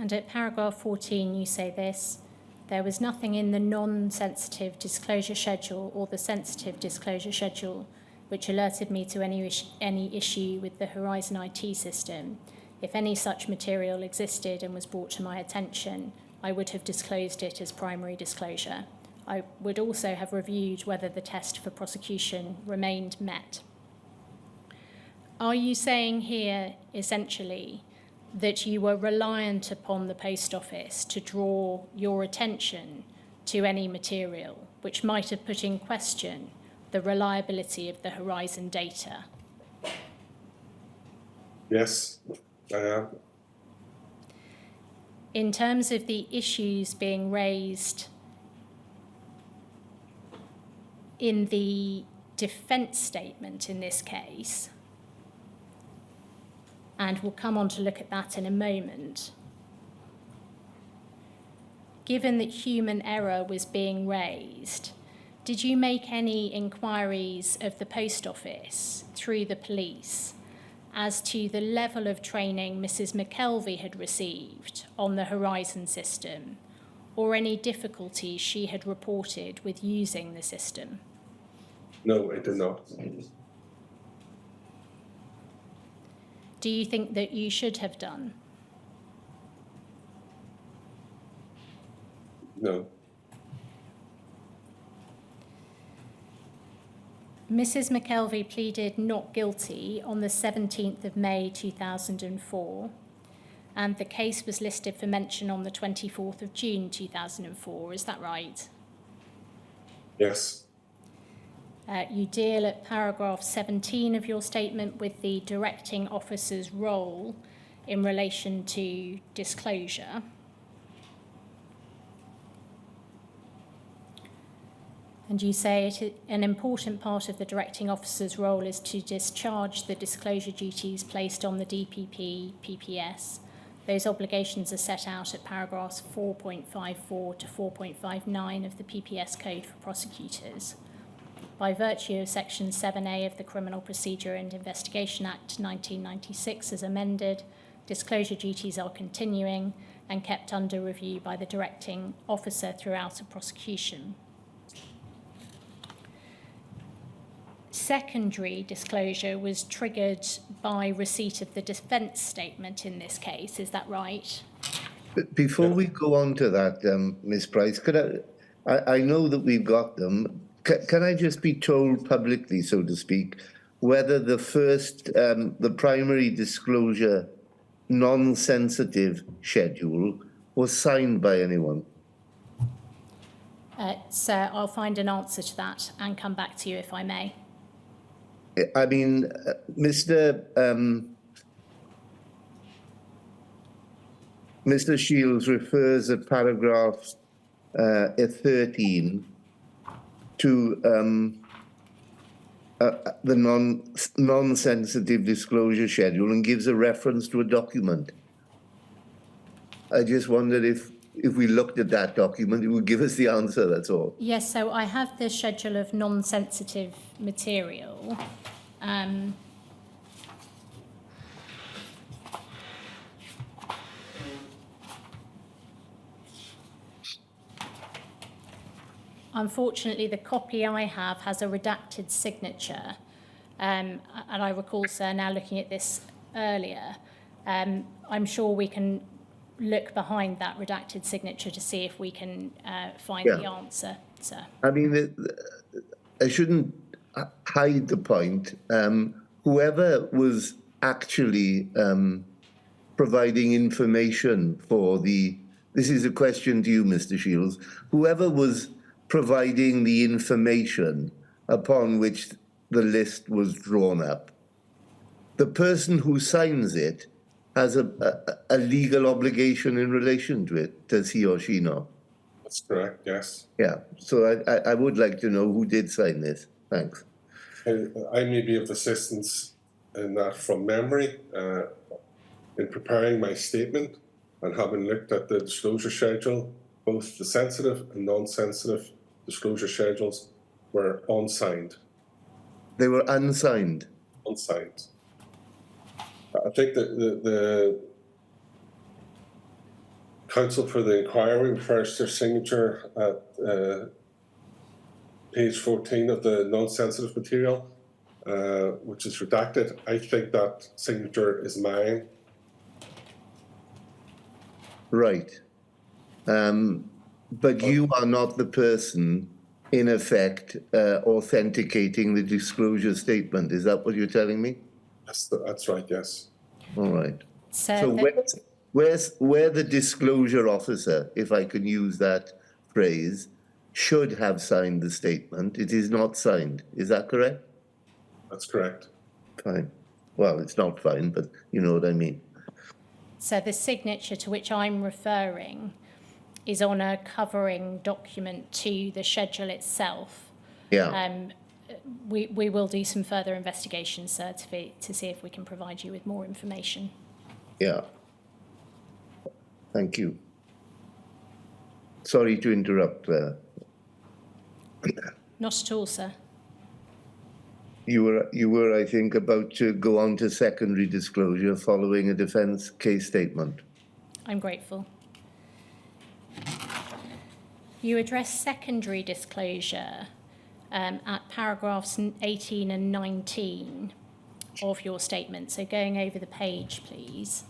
And at paragraph 14, you say this: there was nothing in the non-sensitive disclosure schedule or the sensitive disclosure schedule which alerted me to any issue with the Horizon IT system. If any such material existed and was brought to my attention, I would have disclosed it as primary disclosure. I would also have reviewed whether the test for prosecution remained met. Are you saying here, essentially, that you were reliant upon the Post Office to draw your attention to any material which might have put in question the reliability of the Horizon data? Yes, I am. In terms of the issues being raised in the defence statement in this case, and we'll come on to look at that in a moment, given that human error was being raised, did you make any inquiries of the Post Office through the police as to the level of training Mrs. McKelvey had received on the Horizon system, or any difficulties she had reported with using the system? No, I did not. Do you think that you should have done? No. Mrs. McKelvey pleaded not guilty on the 17th of May 2004, and the case was listed for mention on the 24th of June 2004. Is that right? Yes. You deal at paragraph 17 of your statement with the directing officer's role in relation to disclosure. And you say an important part of the directing officer's role is to discharge the disclosure duties placed on the DPP PPS. Those obligations are set out at paragraphs 4.54 to 4.59 of the PPS Code for prosecutors. By virtue of Section 7A of the Criminal Procedure and Investigation Act 1996 as amended, disclosure duties are continuing and kept under review by the directing officer throughout a prosecution. Secondary disclosure was triggered by receipt of the defence statement in this case, is that right? But before we go on to that, Ms. Price, I know that we've got them. Can I just be told publicly, so to speak, whether the first, the primary disclosure non-sensitive schedule was signed by anyone? Sir, I'll find an answer to that and come back to you if I may. I mean, Mr. Shiels refers at paragraph 13 to the non-sensitive disclosure schedule and gives a reference to a document. I just wondered if we looked at that document, it would give us the answer, that's all. Yes, so I have the schedule of non-sensitive material. Unfortunately, the copy I have has a redacted signature. And I recall, sir, now looking at this earlier, I'm sure we can look behind that redacted signature to see if we can find the answer, sir. I mean, I shouldn't hide the point. Whoever was actually providing information for this is a question to you, Mr. Shiels, whoever was providing the information upon which the list was drawn up, the person who signs it has a legal obligation in relation to it, does he or she not? That's correct, yes. Yeah, so I would like to know who did sign this. Thanks. I may be of assistance in that from memory. In preparing my statement and having looked at the disclosure schedule, both the sensitive and non-sensitive disclosure schedules were unsigned. They were unsigned? Unsigned. I think that the counsel for the inquiry refers to their signature at page 14 of the non-sensitive material, which is redacted. I think that signature is mine. Right. But you are not the person, in effect, authenticating the disclosure statement. Is that what you're telling me? That's right, yes. All right. So where the disclosure officer, if I can use that phrase, should have signed the statement, it is not signed. Is that correct? That's correct. Fine. Well, it's not fine, but you know what I mean. So the signature to which I'm referring is on a covering document to the schedule itself. Yeah. We will do some further investigation, sir, to see if we can provide you with more information. Yeah. Thank you. Sorry to interrupt. Not at all, sir. You were, I think, about to go on to secondary disclosure following a defence case statement. I'm grateful. You address secondary disclosure at paragraphs 18 and 19 of your statement. So going over the page, please.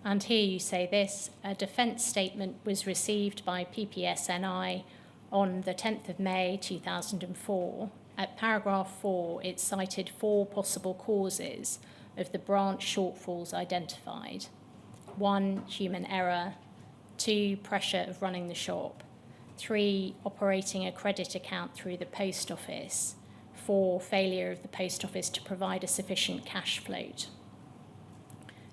And here you say this: a defence statement was received by PPSNI on the 10th of May 2004. At paragraph 4, it cited 4 possible causes of the branch shortfalls identified. 1, human error. 2, pressure of running the shop. 3, operating a credit account through the post office. 4, failure of the post office to provide a sufficient cash float.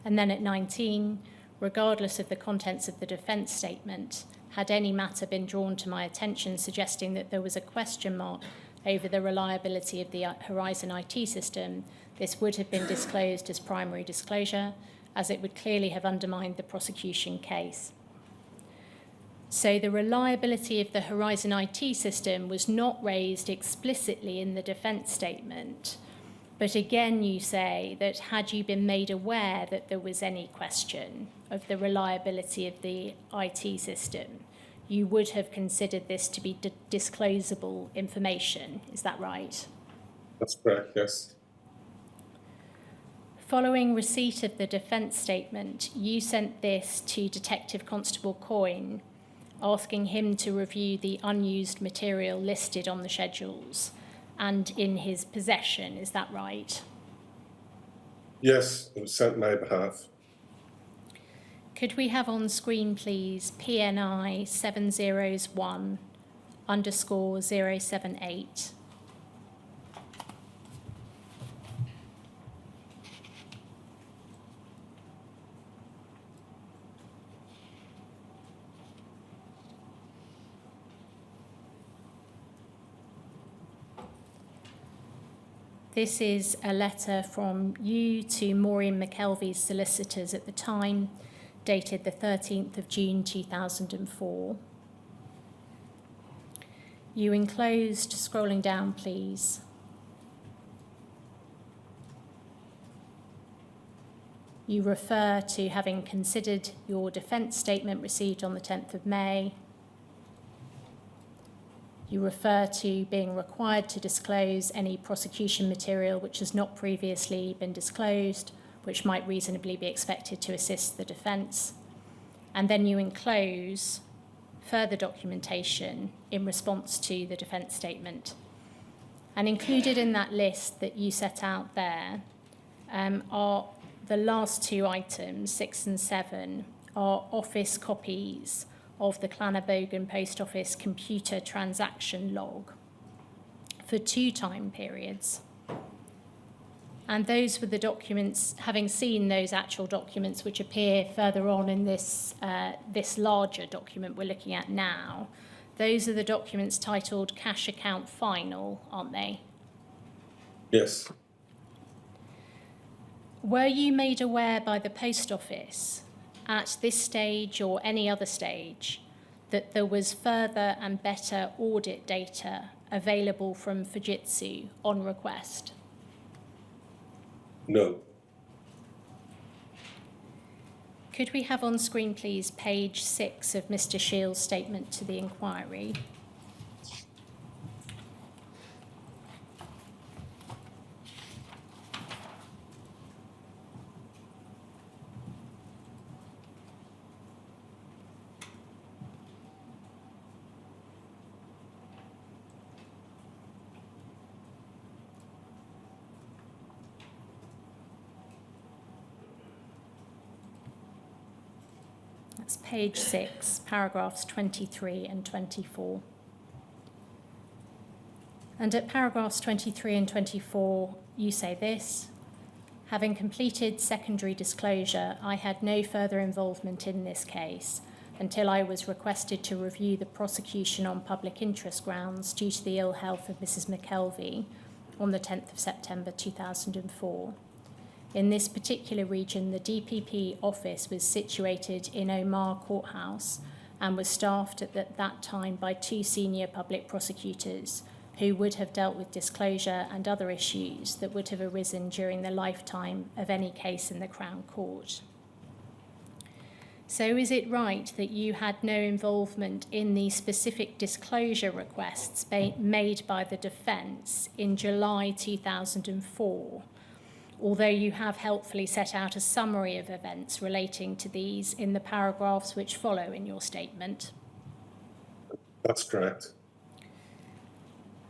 And then at 19, regardless of the contents of the defence statement, had any matter been drawn to my attention suggesting that there was a question mark over the reliability of the Horizon IT system, this would have been disclosed as primary disclosure, as it would clearly have undermined the prosecution case. So the reliability of the Horizon IT system was not raised explicitly in the defence statement. But again, you say that had you been made aware that there was any question of the reliability of the IT system, you would have considered this to be disclosable information. Is that right? That's correct, yes. Following receipt of the defence statement, you sent this to Detective Constable Coyne, asking him to review the unused material listed on the schedules and in his possession. Is that right? Yes, it was sent on my behalf. Could we have on screen, please, PNI 701_078? This is a letter from you to Maureen McKelvey's solicitors at the time, dated the 13th of June 2004. You enclosed, scrolling down please, you refer to having considered your defence statement received on the 10th of May. You refer to being required to disclose any prosecution material which has not previously been disclosed, which might reasonably be expected to assist the defence. And then you enclose further documentation in response to the defence statement. And included in that list that you set out there are the last two items, 6 and 7, are office copies of the Clannabogan Post Office computer transaction log for 2 time periods. And those were the documents, having seen those actual documents which appear further on in this larger document we're looking at now, those are the documents titled Cash Account Final, aren't they? Yes. Were you made aware by the Post Office at this stage or any other stage that there was further and better audit data available from Fujitsu on request? No. Could we have on screen, please, page 6 of Mr. Shiels' statement to the inquiry? That's page 6, paragraphs 23 and 24. And at paragraphs 23 and 24, you say this: having completed secondary disclosure, I had no further involvement in this case until I was requested to review the prosecution on public interest grounds due to the ill health of Mrs. McKelvey on the 10th of September 2004. In this particular region, the DPP office was situated in Omar Courthouse and was staffed at that time by 2 senior public prosecutors who would have dealt with disclosure and other issues that would have arisen during the lifetime of any case in the Crown Court. So is it right that you had no involvement in the specific disclosure requests made by the defence in July 2004, although you have helpfully set out a summary of events relating to these in the paragraphs which follow in your statement? That's correct.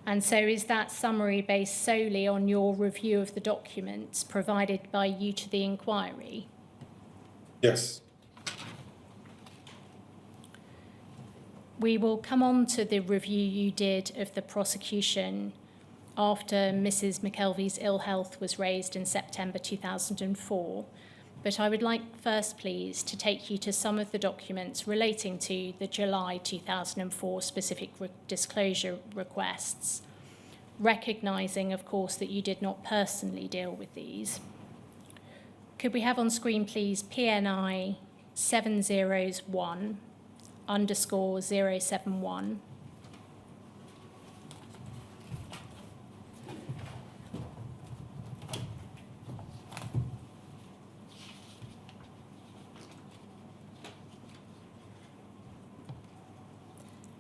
And so is that summary based solely on your review of the documents provided by you to the inquiry? Yes. We will come on to the review you did of the prosecution after Mrs. McKelvey's ill health was raised in September 2004. But I would like first, please, to take you to some of the documents relating to the July 2004 specific disclosure requests, recognising, of course, that you did not personally deal with these. Could we have on screen, please, PNI 701_071?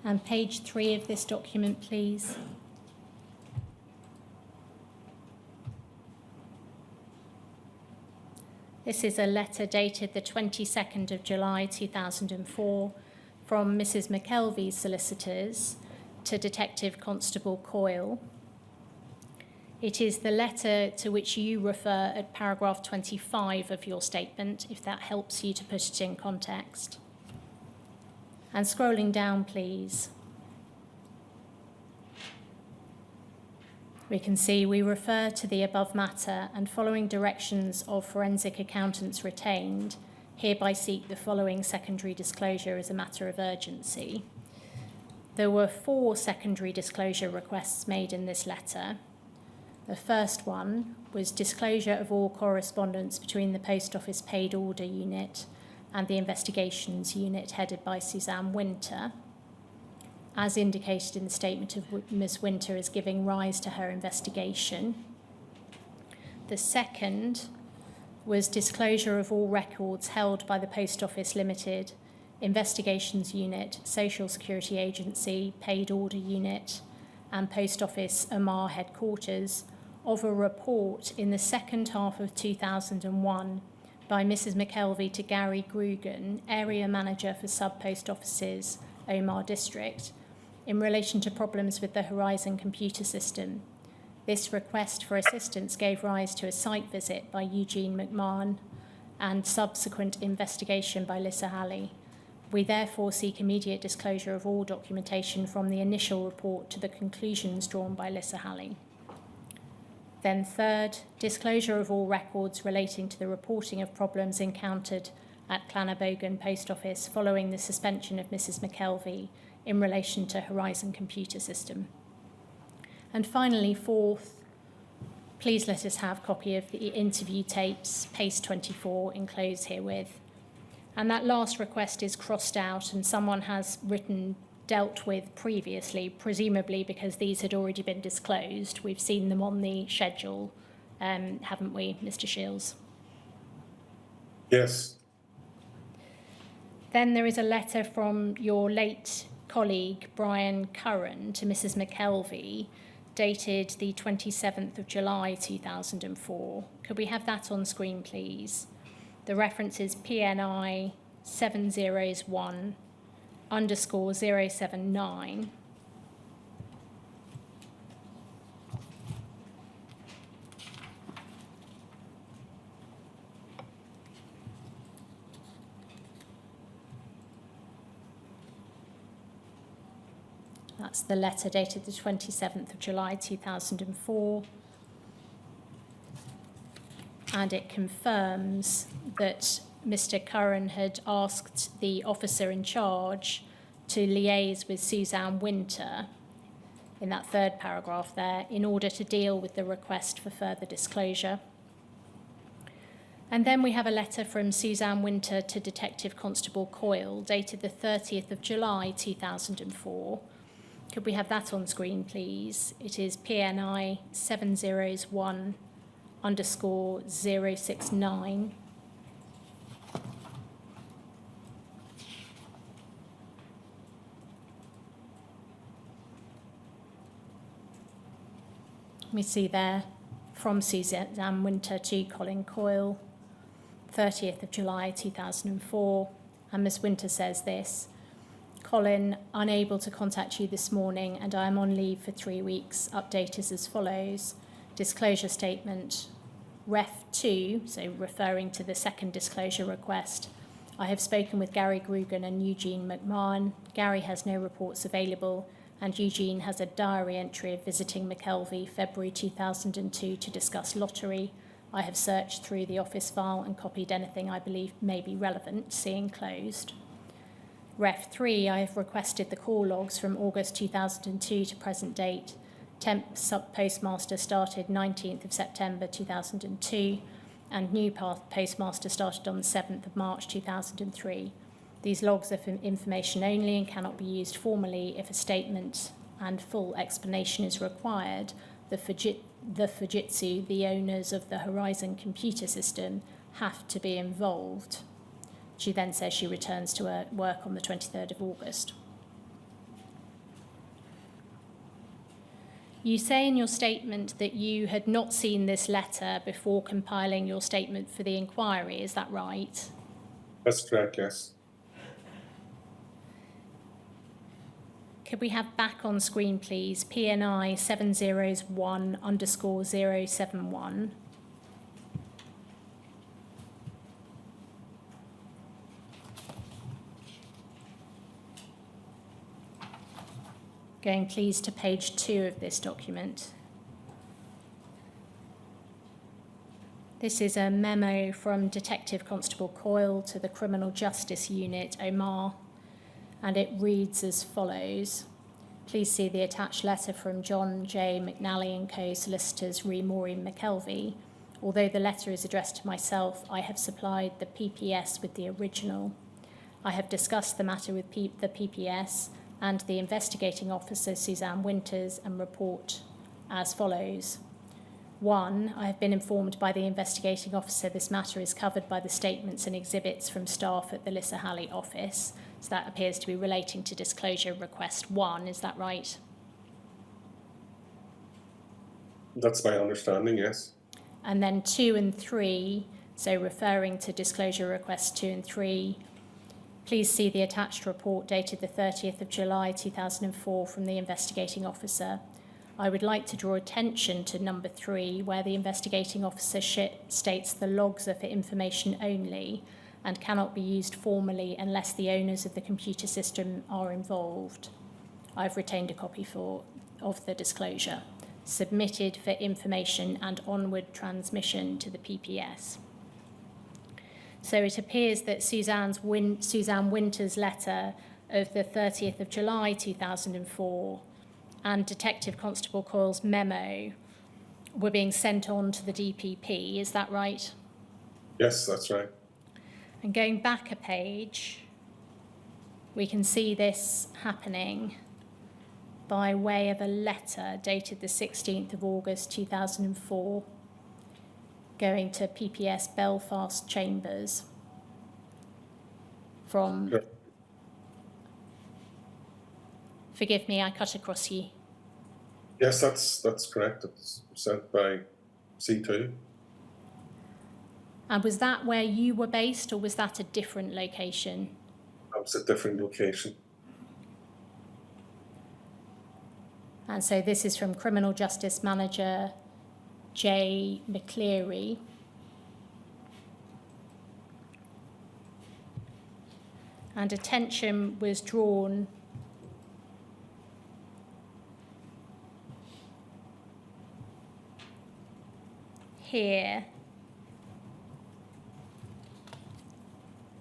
And page 3 of this document, please. This is a letter dated the 22nd of July 2004 from Mrs. McKelvey's solicitors to Detective Constable Coyle. It is the letter to which you refer at paragraph 25 of your statement, if that helps you to put it in context. And scrolling down, please. We can see we refer to the above matter and following directions of forensic accountants retained, hereby seek the following secondary disclosure as a matter of urgency. There were 4 secondary disclosure requests made in this letter. The first one was disclosure of all correspondence between the Post Office Paid Order Unit and the Investigations Unit headed by Suzanne Winter, as indicated in the statement of Ms. Winter as giving rise to her investigation. The second was disclosure of all records held by the Post Office Limited, Investigations Unit, Social Security Agency, Paid Order Unit, and Post Office Amar Headquarters of a report in the second half of 2001 by Mrs. McKelvey to Gary Grugan, Area Manager for Sub-Post Offices, Omar District, in relation to problems with the Horizon computer system. This request for assistance gave rise to a site visit by Eugene McMahon and subsequent investigation by Lissa Halley. We therefore seek immediate disclosure of all documentation from the initial report to the conclusions drawn by Lissa Halley. Then third, disclosure of all records relating to the reporting of problems encountered at Clanabogan Post Office following the suspension of Mrs. McKelvey in relation to Horizon computer system. And finally, fourth, please let us have a copy of the interview tapes, paste 24, enclosed herewith. And that last request is crossed out and someone has dealt with previously, presumably because these had already been disclosed. We've seen them on the schedule, haven't we, Mr. Shiels? Yes. Then there is a letter from your late colleague, Brian Curran, to Mrs. McKelvey, dated the 27th of July 2004. Could we have that on screen, please? The reference is PNI 701_079. That's the letter dated the 27th of July 2004. And it confirms that Mr. Curran had asked the officer in charge to liaise with Suzanne Winter, in that third paragraph there, in order to deal with the request for further disclosure. And then we have a letter from Suzanne Winter to Detective Constable Coyle, dated the 30th of July 2004. Could we have that on screen, please? It is PNI 701_069. We see there from Suzanne Winter to Colin Coyle, 30th of July 2004, and Ms. Winter says this: Colin, unable to contact you this morning and I am on leave for 3 weeks. Update is as follows. Disclosure statement. Ref 2, so referring to the second disclosure request. I have spoken with Gary Grugan and Eugene McMahon. Gary has no reports available and Eugene has a diary entry of visiting McKelvey February 2002 to discuss lottery. I have searched through the office file and copied anything I believe may be relevant, see enclosed. Ref 3, I have requested the call logs from August 2002 to present date. Temp postmaster started 19th of September 2002 and new postmaster started on the 7th of March 2003. These logs are for information only and cannot be used formally. If a statement and full explanation is required, the Fujitsu, the owners of the Horizon computer system, have to be involved. She then says she returns to her work on the 23rd of August. You say in your statement that you had not seen this letter before compiling your statement for the inquiry. Is that right? That's correct, yes. Could we have back on screen, please, PNI 701_071? Going please to page 2 of this document. This is a memo from Detective Constable Coyle to the Criminal Justice Unit, Omar, and it reads as follows. Please see the attached letter from John J. McNally & Co. Solicitors re Maureen McKelvey. Although the letter is addressed to myself, I have supplied the PPS with the original. I have discussed the matter with the PPS and the investigating officer, Suzanne Winters, and report as follows. 1. I have been informed by the investigating officer this matter is covered by the statements and exhibits from staff at the Lisahally office. So that appears to be relating to disclosure request 1. Is that right? That's my understanding, yes. And then 2 and 3, so referring to disclosure requests 2 and 3, please see the attached report dated the 30th of July 2004 from the investigating officer. I would like to draw attention to number 3, where the investigating officer states the logs are for information only and cannot be used formally unless the owners of the computer system are involved. I've retained a copy of the disclosure, submitted for information and onward transmission to the PPS. So it appears that Suzanne Winters' letter of the 30th of July 2004 and Detective Constable Coyle's memo were being sent on to the DPP. Is that right? Yes, that's right. And going back a page, we can see this happening by way of a letter dated the 16th of August 2004, going to PPS Belfast Chambers from... Sure. Forgive me, I cut across you. Yes, that's correct. It's sent by C2. And was that where you were based, or was that a different location? That was a different location. And so this is from Criminal Justice Manager J. McCleary. And attention was drawn here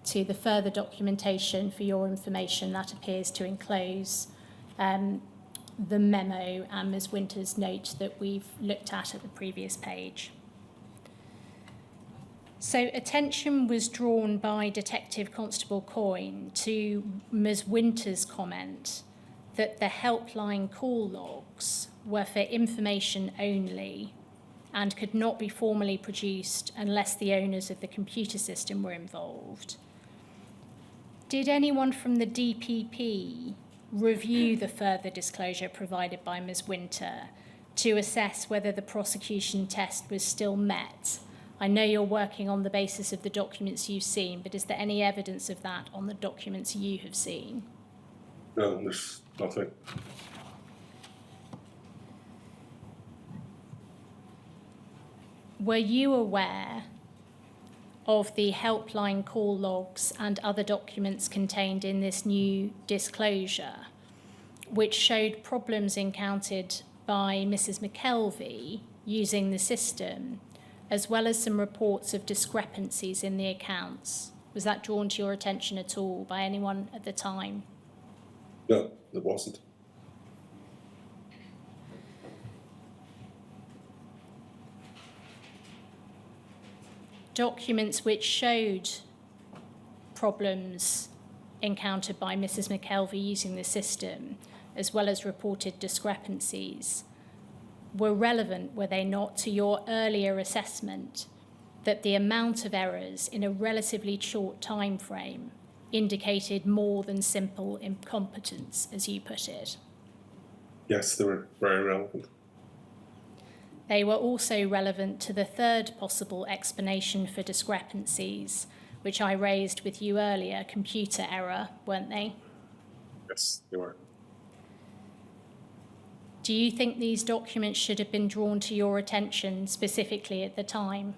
to the further documentation for your information that appears to enclose the memo and Ms. Winters' note that we've looked at the previous page. So attention was drawn by Detective Constable Coyne to Ms. Winters' comment that the helpline call logs were for information only and could not be formally produced unless the owners of the computer system were involved. Did anyone from the DPP review the further disclosure provided by Ms. Winter to assess whether the prosecution test was still met? I know you're working on the basis of the documents you've seen, but is there any evidence of that on the documents you have seen? No, there's nothing. Were you aware of the helpline call logs and other documents contained in this new disclosure, which showed problems encountered by Mrs. McKelvey using the system, as well as some reports of discrepancies in the accounts? Was that drawn to your attention at all by anyone at the time? No, it wasn't. Documents which showed problems encountered by Mrs. McKelvey using the system, as well as reported discrepancies, were relevant, were they not, to your earlier assessment that the amount of errors in a relatively short time frame indicated more than simple incompetence, as you put it? Yes, they were very relevant. They were also relevant to the third possible explanation for discrepancies, which I raised with you earlier, computer error, weren't they? Yes, they were. Do you think these documents should have been drawn to your attention specifically at the time?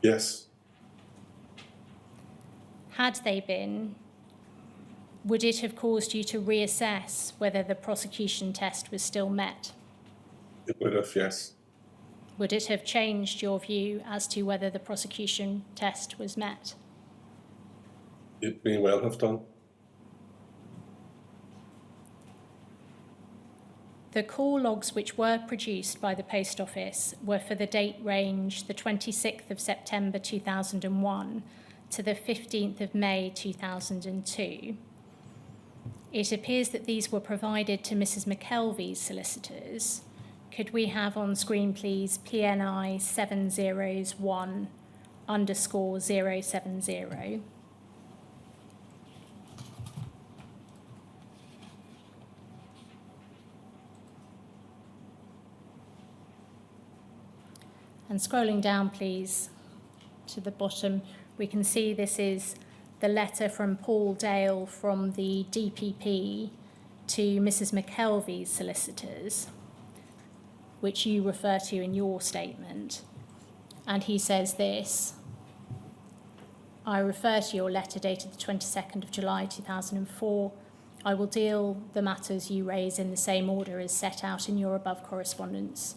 Yes. Had they been, would it have caused you to reassess whether the prosecution test was still met? It would have, yes. Would it have changed your view as to whether the prosecution test was met? It may well have done. The call logs which were produced by the Post Office were for the date range the 26th of September 2001 to the 15th of May 2002. It appears that these were provided to Mrs. McKelvey's solicitors. Could we have on screen, please, PNI 701_070? And scrolling down, please, to the bottom, we can see this is the letter from Paul Dale from the DPP to Mrs. McKelvey's solicitors, which you refer to in your statement. And he says this: I refer to your letter dated the 22nd of July 2004. I will deal the matters you raise in the same order as set out in your above correspondence.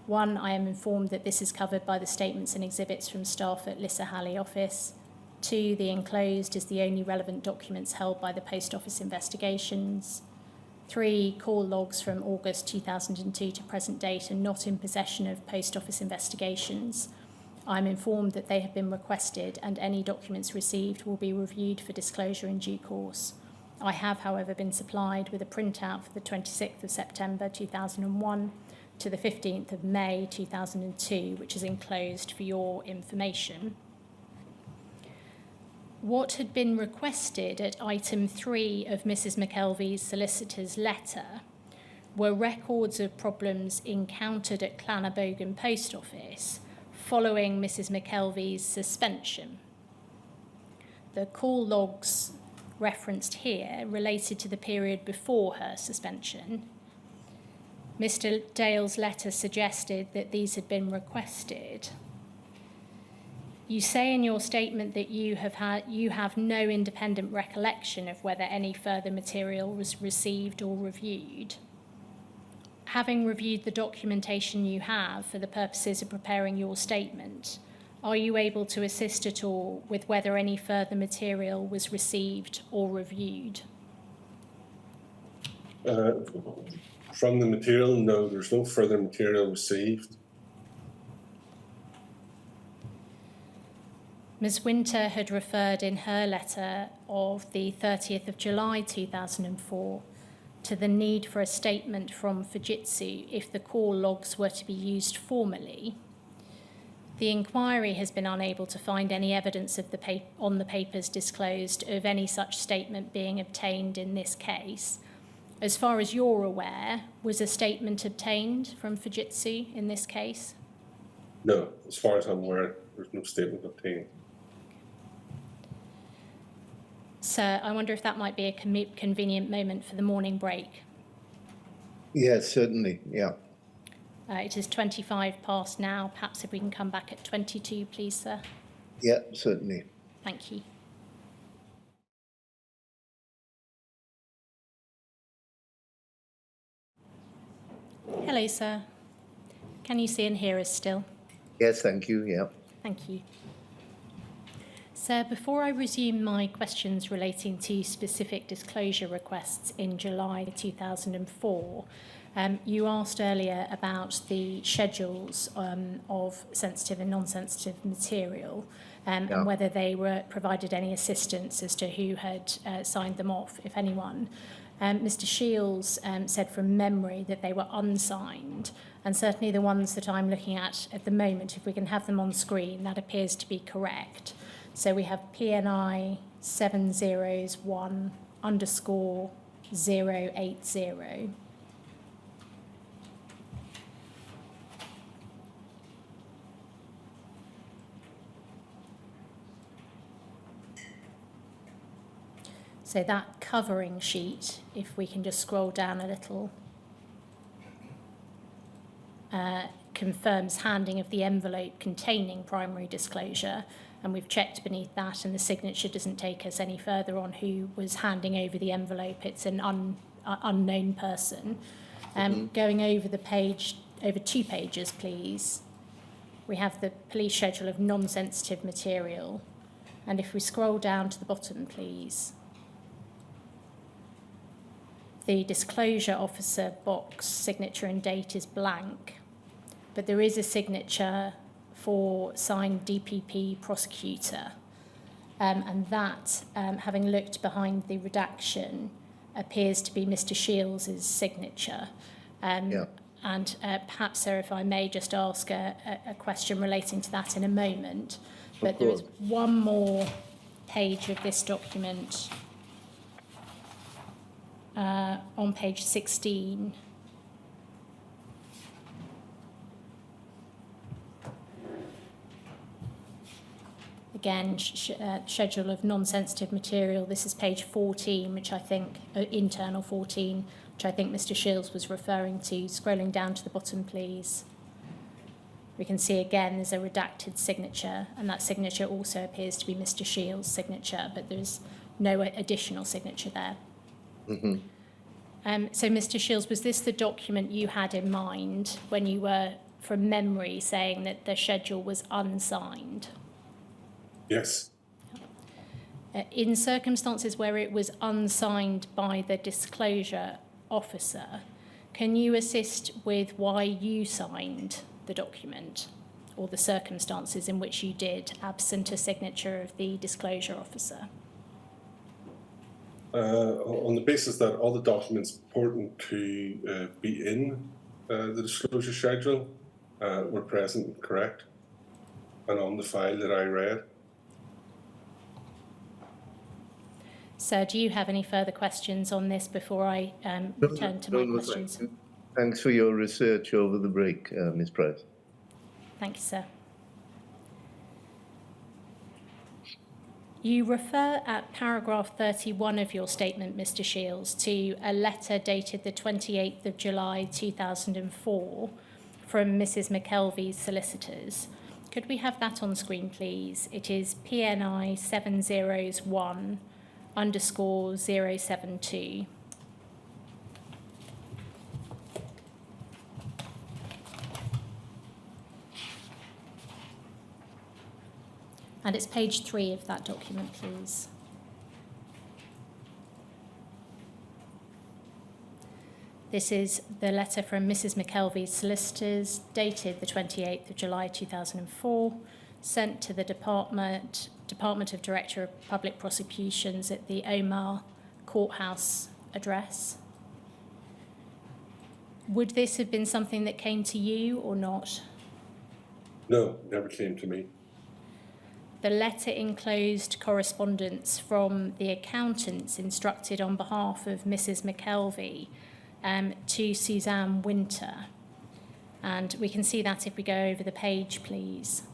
1, I am informed that this is covered by the statements and exhibits from staff at Lisahally office. 2, the enclosed is the only relevant documents held by the Post Office investigations. 3, call logs from August 2002 to present date are not in possession of Post Office investigations. I am informed that they have been requested and any documents received will be reviewed for disclosure in due course. I have, however, been supplied with a printout for the 26th of September 2001 to the 15th of May 2002, which is enclosed for your information. What had been requested at item 3 of Mrs. McKelvey's solicitor's letter were records of problems encountered at Clannabogan Post Office following Mrs. McKelvey's suspension. The call logs referenced here related to the period before her suspension. Mr. Dale's letter suggested that these had been requested. You say in your statement that you have no independent recollection of whether any further material was received or reviewed. Having reviewed the documentation you have for the purposes of preparing your statement, are you able to assist at all with whether any further material was received or reviewed? From the material, no, there's no further material received. Ms. Winter had referred in her letter of the 30th of July 2004 to the need for a statement from Fujitsu if the call logs were to be used formally. The inquiry has been unable to find any evidence of on the papers disclosed of any such statement being obtained in this case. As far as you're aware, was a statement obtained from Fujitsu in this case? No, as far as I'm aware, there's no statement obtained. Sir, I wonder if that might be a convenient moment for the morning break. Yes, certainly, yeah. It is 25 past now. Perhaps if we can come back at 22, please, sir. Yeah, certainly. Thank you. Hello, sir. Can you see and hear us still? Yes, thank you, yeah. Thank you. Sir, before I resume my questions relating to specific disclosure requests in July 2004, you asked earlier about the schedules of sensitive and non-sensitive material and whether they were provided any assistance as to who had signed them off, if anyone. Mr. Shiels said from memory that they were unsigned, and certainly the ones that I'm looking at the moment, if we can have them on screen, that appears to be correct. So we have PNI 701_080. So that covering sheet, if we can just scroll down a little, confirms handing of the envelope containing primary disclosure, and we've checked beneath that, and the signature doesn't take us any further on who was handing over the envelope. It's an unknown person. Going over the page, over 2 pages, please. We have the police schedule of non-sensitive material, and if we scroll down to the bottom, please, the disclosure officer box signature and date is blank, but there is a signature for signed DPP prosecutor, and that, having looked behind the redaction, appears to be Mr. Shiels' signature. And perhaps, sir, if I may just ask a question relating to that in a moment, but there is one more page of this document on page 16. Again, schedule of non-sensitive material. This is page 14, which I think, internal 14, which I think Mr. Shiels was referring to. Scrolling down to the bottom, please. We can see again there's a redacted signature, and that signature also appears to be Mr. Shiels' signature, but there's no additional signature there. So, Mr. Shiels, was this the document you had in mind when you were, from memory, saying that the schedule was unsigned? Yes. In circumstances where it was unsigned by the disclosure officer, can you assist with why you signed the document, or the circumstances in which you did, absent a signature of the disclosure officer? On the basis that all the documents purporting to be in the disclosure schedule were present and correct, and on the file that I read. Sir, do you have any further questions on this before I return to my questions? Thanks for your research over the break, Ms. Price. Thank you, sir. You refer at paragraph 31 of your statement, Mr. Shiels, to a letter dated the 28th of July 2004 from Mrs. McKelvey's solicitors. Could we have that on screen, please? It is PNI 701_072. And it's page 3 of that document, please. This is the letter from Mrs. McKelvey's solicitors, dated the 28th of July 2004, sent to the Department of Director of Public Prosecutions at the Omar Courthouse address. Would this have been something that came to you or not? No, never came to me. The letter enclosed correspondence from the accountants instructed on behalf of Mrs. McKelvey to Suzanne Winter. And we can see that if we go over the page, please.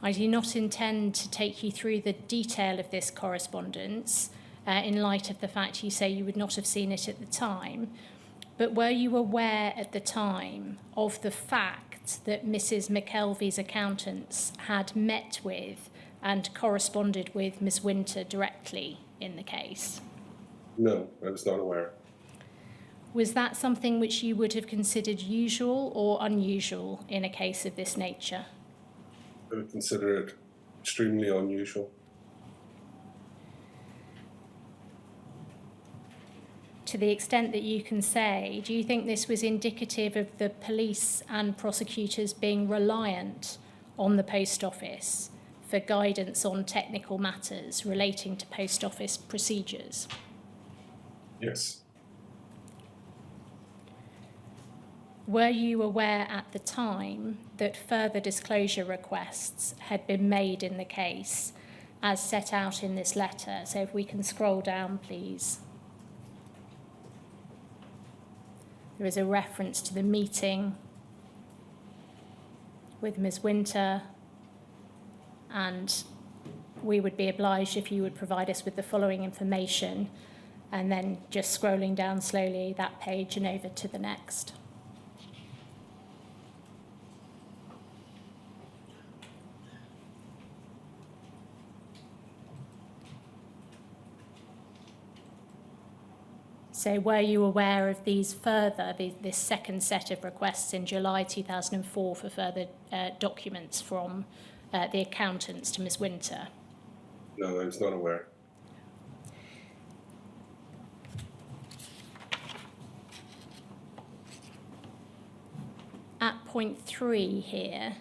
I do not intend to take you through the detail of this correspondence in light of the fact you say you would not have seen it at the time. But were you aware at the time of the fact that Mrs. McKelvey's accountants had met with and corresponded with Ms. Winter directly in the case? No, I was not aware. Was that something which you would have considered usual or unusual in a case of this nature? I would consider it extremely unusual. To the extent that you can say, do you think this was indicative of the police and prosecutors being reliant on the post office for guidance on technical matters relating to post office procedures? Yes. Were you aware at the time that further disclosure requests had been made in the case as set out in this letter? So if we can scroll down, please. There is a reference to the meeting with Ms. Winter and we would be obliged if you would provide us with the following information, and then just scrolling down slowly that page and over to the next. So were you aware of this second set of requests in July 2004 for further documents from the accountants to Ms Winter? No, I was not aware. At point 3 here,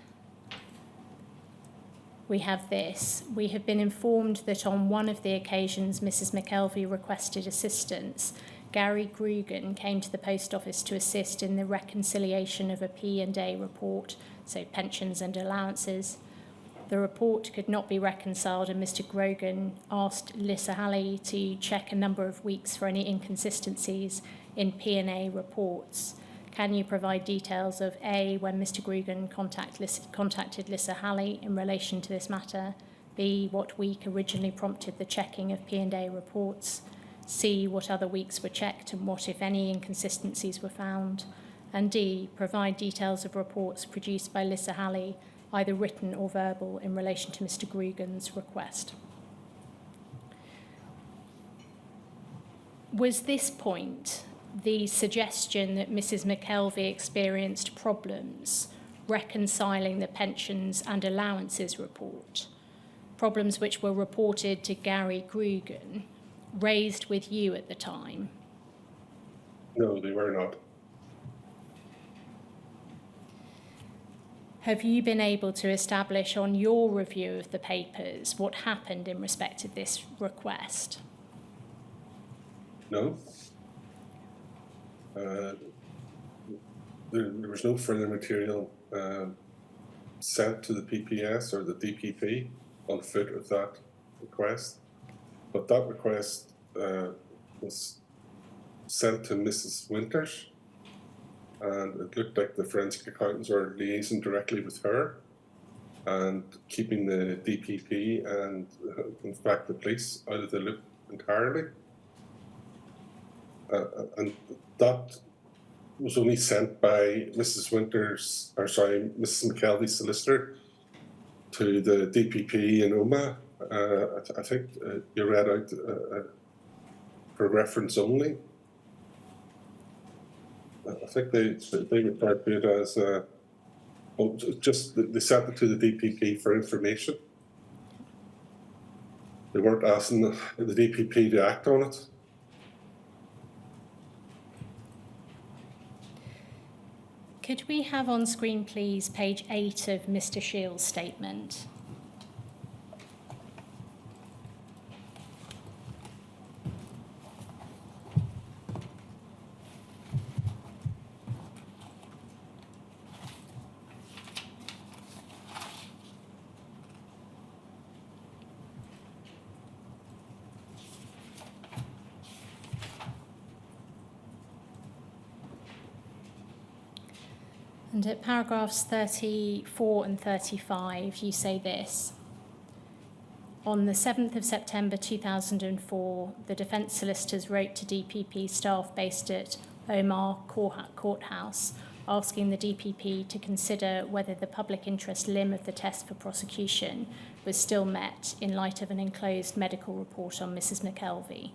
we have this. We have been informed that on one of the occasions Mrs McKelvey requested assistance, Gary Grugan came to the post office to assist in the reconciliation of a P&A report, so pensions and allowances. The report could not be reconciled, and Mr Grogan asked Lissa Halley to check a number of weeks for any inconsistencies in P&A reports. Can you provide details of A, when Mr Grugan contacted Lissa Halley in relation to this matter, B, what week originally prompted the checking of P&A reports, C, what other weeks were checked and what, if any, inconsistencies were found, and D, provide details of reports produced by Lissa Halley, either written or verbal, in relation to Mr Grugan's request. Was this point the suggestion that Mrs McKelvey experienced problems reconciling the pensions and allowances report, problems which were reported to Gary Grugan, raised with you at the time? No, they were not. Have you been able to establish on your review of the papers what happened in respect of this request? No. There was no further material sent to the PPS or the DPP on foot of that request. But that request was sent to Mrs Winters, and it looked like the forensic accountants were liaising directly with her and keeping the DPP and, in fact, the police out of the loop entirely. And that was only sent by Mrs McKelvey's solicitor to the DPP in OMA. I think you read out for reference only. I think they referred to it as they sent it to the DPP for information. They weren't asking the DPP to act on it. Could we have on screen, please, page 8 of Mr Shiels' statement? And at paragraphs 34 and 35, you say this. On the 7th of September 2004, the defence solicitors wrote to DPP staff based at Omar Courthouse, asking the DPP to consider whether the public interest limb of the test for prosecution was still met in light of an enclosed medical report on Mrs McKelvey.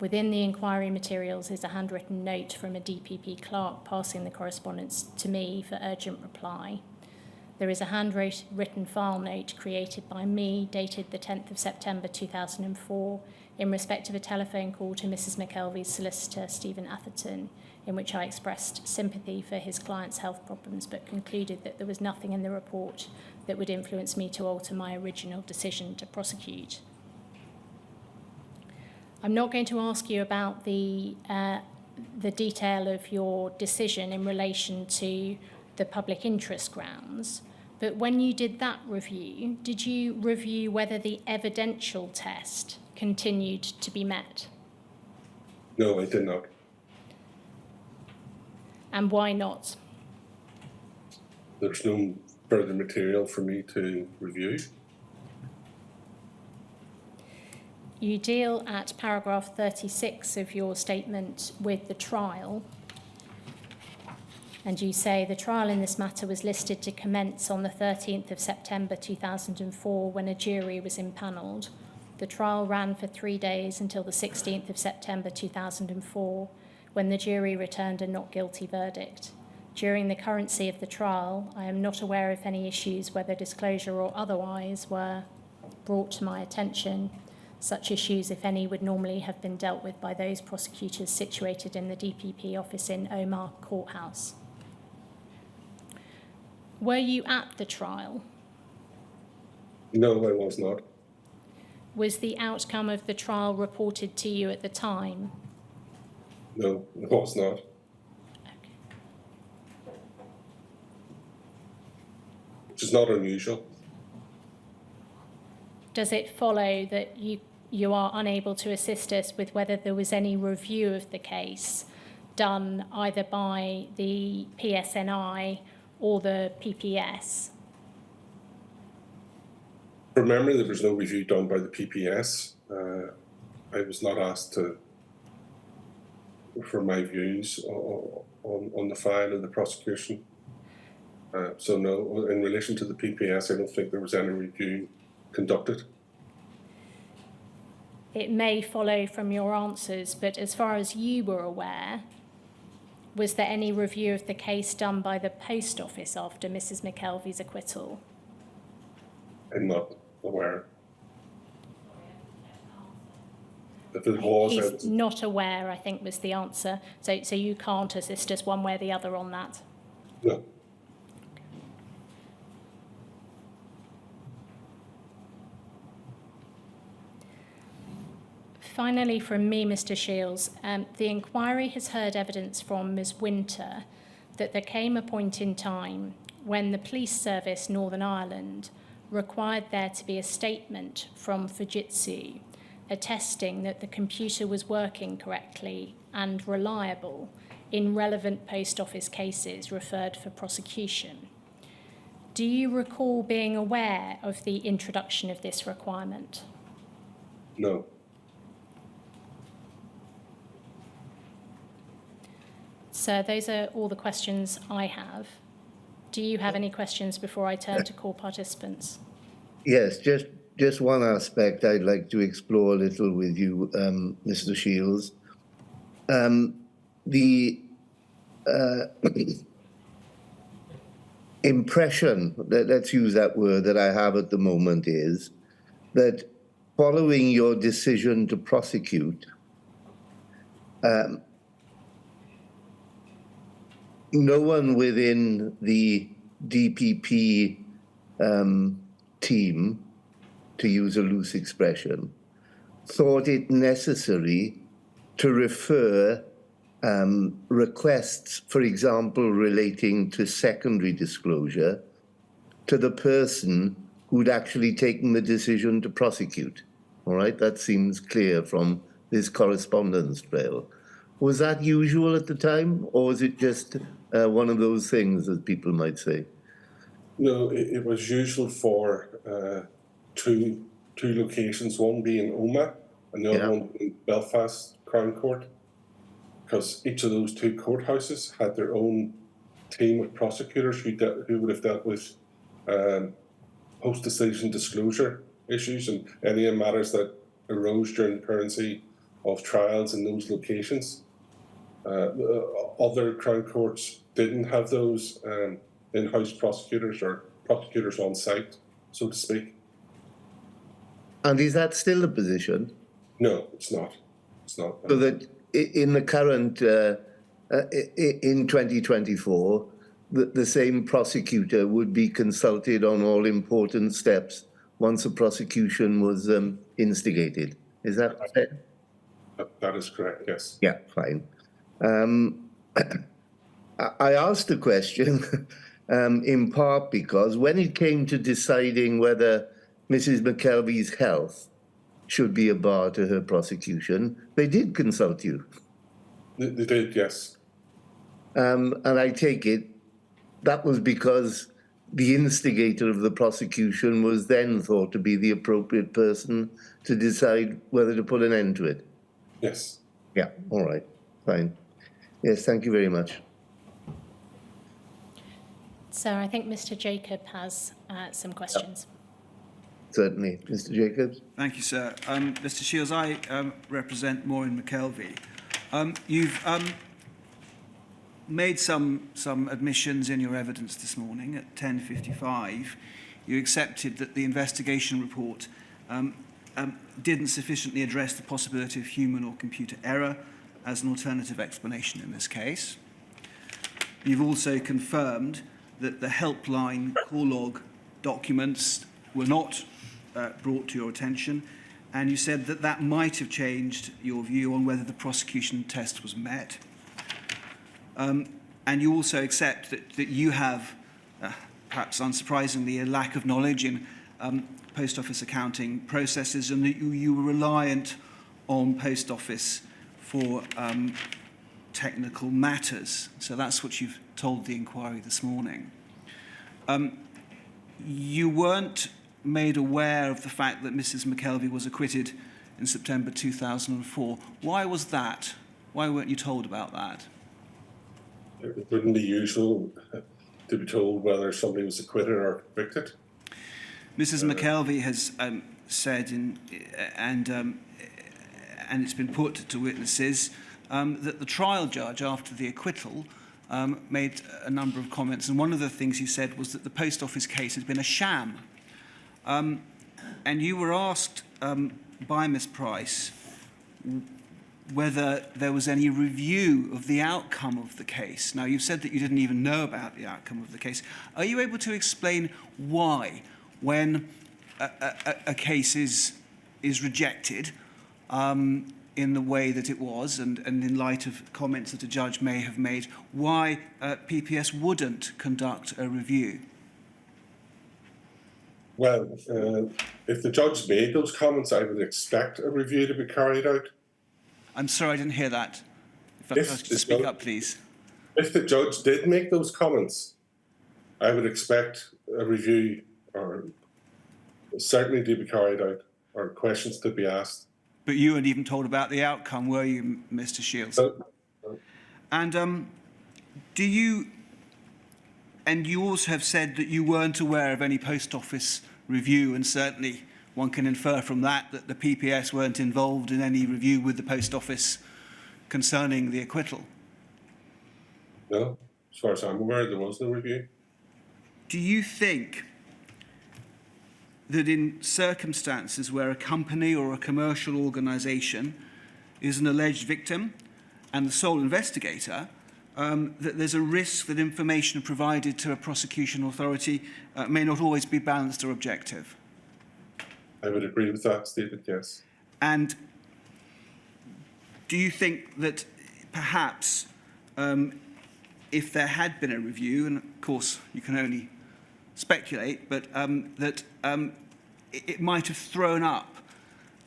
Within the inquiry materials is a handwritten note from a DPP clerk passing the correspondence to me for urgent reply. There is a handwritten file note created by me dated the 10th of September 2004 in respect of a telephone call to Mrs McKelvey's solicitor, Stephen Atherton, in which I expressed sympathy for his client's health problems but concluded that there was nothing in the report that would influence me to alter my original decision to prosecute. I'm not going to ask you about the detail of your decision in relation to the public interest grounds, but when you did that review, did you review whether the evidential test continued to be met? No, I did not. And why not? There's no further material for me to review. You deal at paragraph 36 of your statement with the trial, and you say the trial in this matter was listed to commence on the 13th of September 2004 when a jury was impanelled. The trial ran for 3 days until the 16th of September 2004 when the jury returned a not guilty verdict. During the currency of the trial, I am not aware if any issues, whether disclosure or otherwise, were brought to my attention. Such issues, if any, would normally have been dealt with by those prosecutors situated in the DPP office in Omagh Courthouse. Were you at the trial? No, I was not. Was the outcome of the trial reported to you at the time? No, I was not. Okay. Which is not unusual. Does it follow that you are unable to assist us with whether there was any review of the case done either by the PSNI or the PPS? From memory, there was no review done by the PPS. I was not asked for my views on the file of the prosecution. So no, in relation to the PPS, I don't think there was any review conducted. It may follow from your answers, but as far as you were aware, was there any review of the case done by the Post Office after Mrs. McKelvey's acquittal? I'm not aware. If it was, He's not aware, I think was the answer. So you can't assist us one way or the other on that? no. Finally, from me, Mr. Shiels, the inquiry has heard evidence from Ms. Winter that there came a point in time when the Police Service Northern Ireland required there to be a statement from Fujitsu attesting that the computer was working correctly and reliable in relevant post office cases referred for prosecution. Do you recall being aware of the introduction of this requirement? No. So those are all the questions I have. Do you have any questions before I turn to call participants? Yes, just one aspect I'd like to explore a little with you, Mr. Shiels. The impression, let's use that word, that I have at the moment is that following your decision to prosecute, no one within the DPP team, to use a loose expression, thought it necessary to refer requests, for example, relating to secondary disclosure, to the person who'd actually taken the decision to prosecute. All right, that seems clear from this correspondence trail. Was that usual at the time, or was it just one of those things, as people might say? No, it was usual for two locations, one being Omagh and the other one in Belfast Crown Court, because each of those two courthouses had their own team of prosecutors who would have dealt with post-decision disclosure issues and any matters that arose during the currency of trials in those locations. Other Crown Courts didn't have those in-house prosecutors or prosecutors on site, so to speak. And is that still the position? No, it's not. It's not. So that in the current, in 2024, the same prosecutor would be consulted on all important steps once a prosecution was instigated. Is that fair? That is correct, yes. Yeah, fine. I asked the question in part because when it came to deciding whether Mrs. McKelvey's health should be a bar to her prosecution, they did consult you. They did, yes. And I take it that was because the instigator of the prosecution was then thought to be the appropriate person to decide whether to put an end to it. Yes. Yeah, all right, fine. Yes, thank you very much. So I think Mr. Jacob has some questions. Certainly. Mr. Jacobs? Thank you, sir. Mr. Shiels, I represent Maureen McKelvey. You've made some admissions in your evidence this morning at 10:55. You accepted that the investigation report didn't sufficiently address the possibility of human or computer error as an alternative explanation in this case. You've also confirmed that the helpline call log documents were not brought to your attention, and you said that that might have changed your view on whether the prosecution test was met. And you also accept that you have, perhaps unsurprisingly, a lack of knowledge in post office accounting processes, and that you were reliant on post office for technical matters. So that's what you've told the inquiry this morning. You weren't made aware of the fact that Mrs. McKelvey was acquitted in September 2004. Why was that? Why weren't you told about that? It wouldn't be usual to be told whether somebody was acquitted or convicted. Mrs. McKelvey has said, and it's been put to witnesses, that the trial judge, after the acquittal, made a number of comments, and one of the things he said was that the post office case had been a sham. And you were asked by Miss Price whether there was any review of the outcome of the case. Now, you've said that you didn't even know about the outcome of the case. Are you able to explain why, when a case is rejected in the way that it was, and in light of comments that a judge may have made, why PPS wouldn't conduct a review? Well, if the judge made those comments, I would expect a review to be carried out. I'm sorry, I didn't hear that. If I could ask you to speak up, please. If the judge did make those comments, I would expect a review, or certainly to be carried out, or questions to be asked. But you weren't even told about the outcome, were you, Mr. Shiels? No. And do you... And you also have said that you weren't aware of any post office review, and certainly one can infer from that that the PPS weren't involved in any review with the post office concerning the acquittal. No, as far as I'm aware, there was no review. Do you think that in circumstances where a company or a commercial organisation is an alleged victim and the sole investigator, that there's a risk that information provided to a prosecution authority may not always be balanced or objective? I would agree with that statement, yes. And do you think that perhaps if there had been a review, and of course you can only speculate, but that it might have thrown up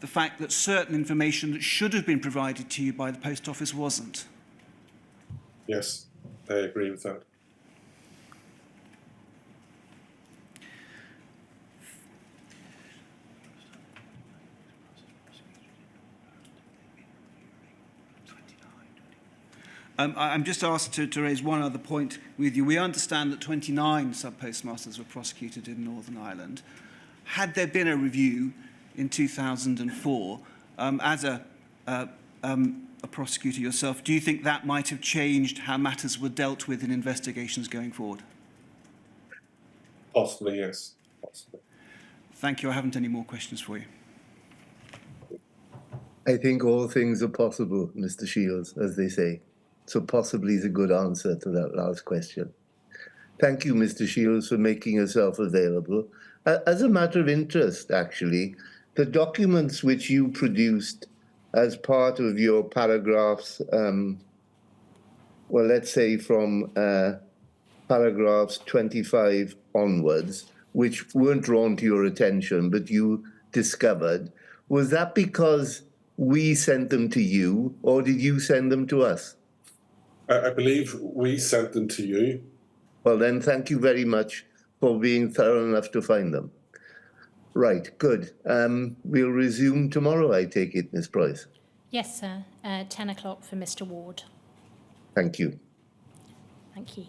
the fact that certain information that should have been provided to you by the post office wasn't? Yes, I agree with that. I'm just asked to raise one other point with you. We understand that 29 sub-postmasters were prosecuted in Northern Ireland. Had there been a review in 2004, as a prosecutor yourself, do you think that might have changed how matters were dealt with in investigations going forward? Possibly, yes. Possibly. Thank you. I haven't any more questions for you. I think all things are possible, Mr. Shiels, as they say. So possibly is a good answer to that last question. Thank you, Mr. Shiels, for making yourself available. As a matter of interest, actually, the documents which you produced as part of your paragraphs, well, let's say from paragraphs 25 onwards, which weren't drawn to your attention, but you discovered, was that because we sent them to you, or did you send them to us? I believe we sent them to you. Well, then, thank you very much for being thorough enough to find them. Right, good. We'll resume tomorrow, I take it, Ms. Price. Yes, sir. 10 o'clock for Mr. Ward. Thank you. Thank you.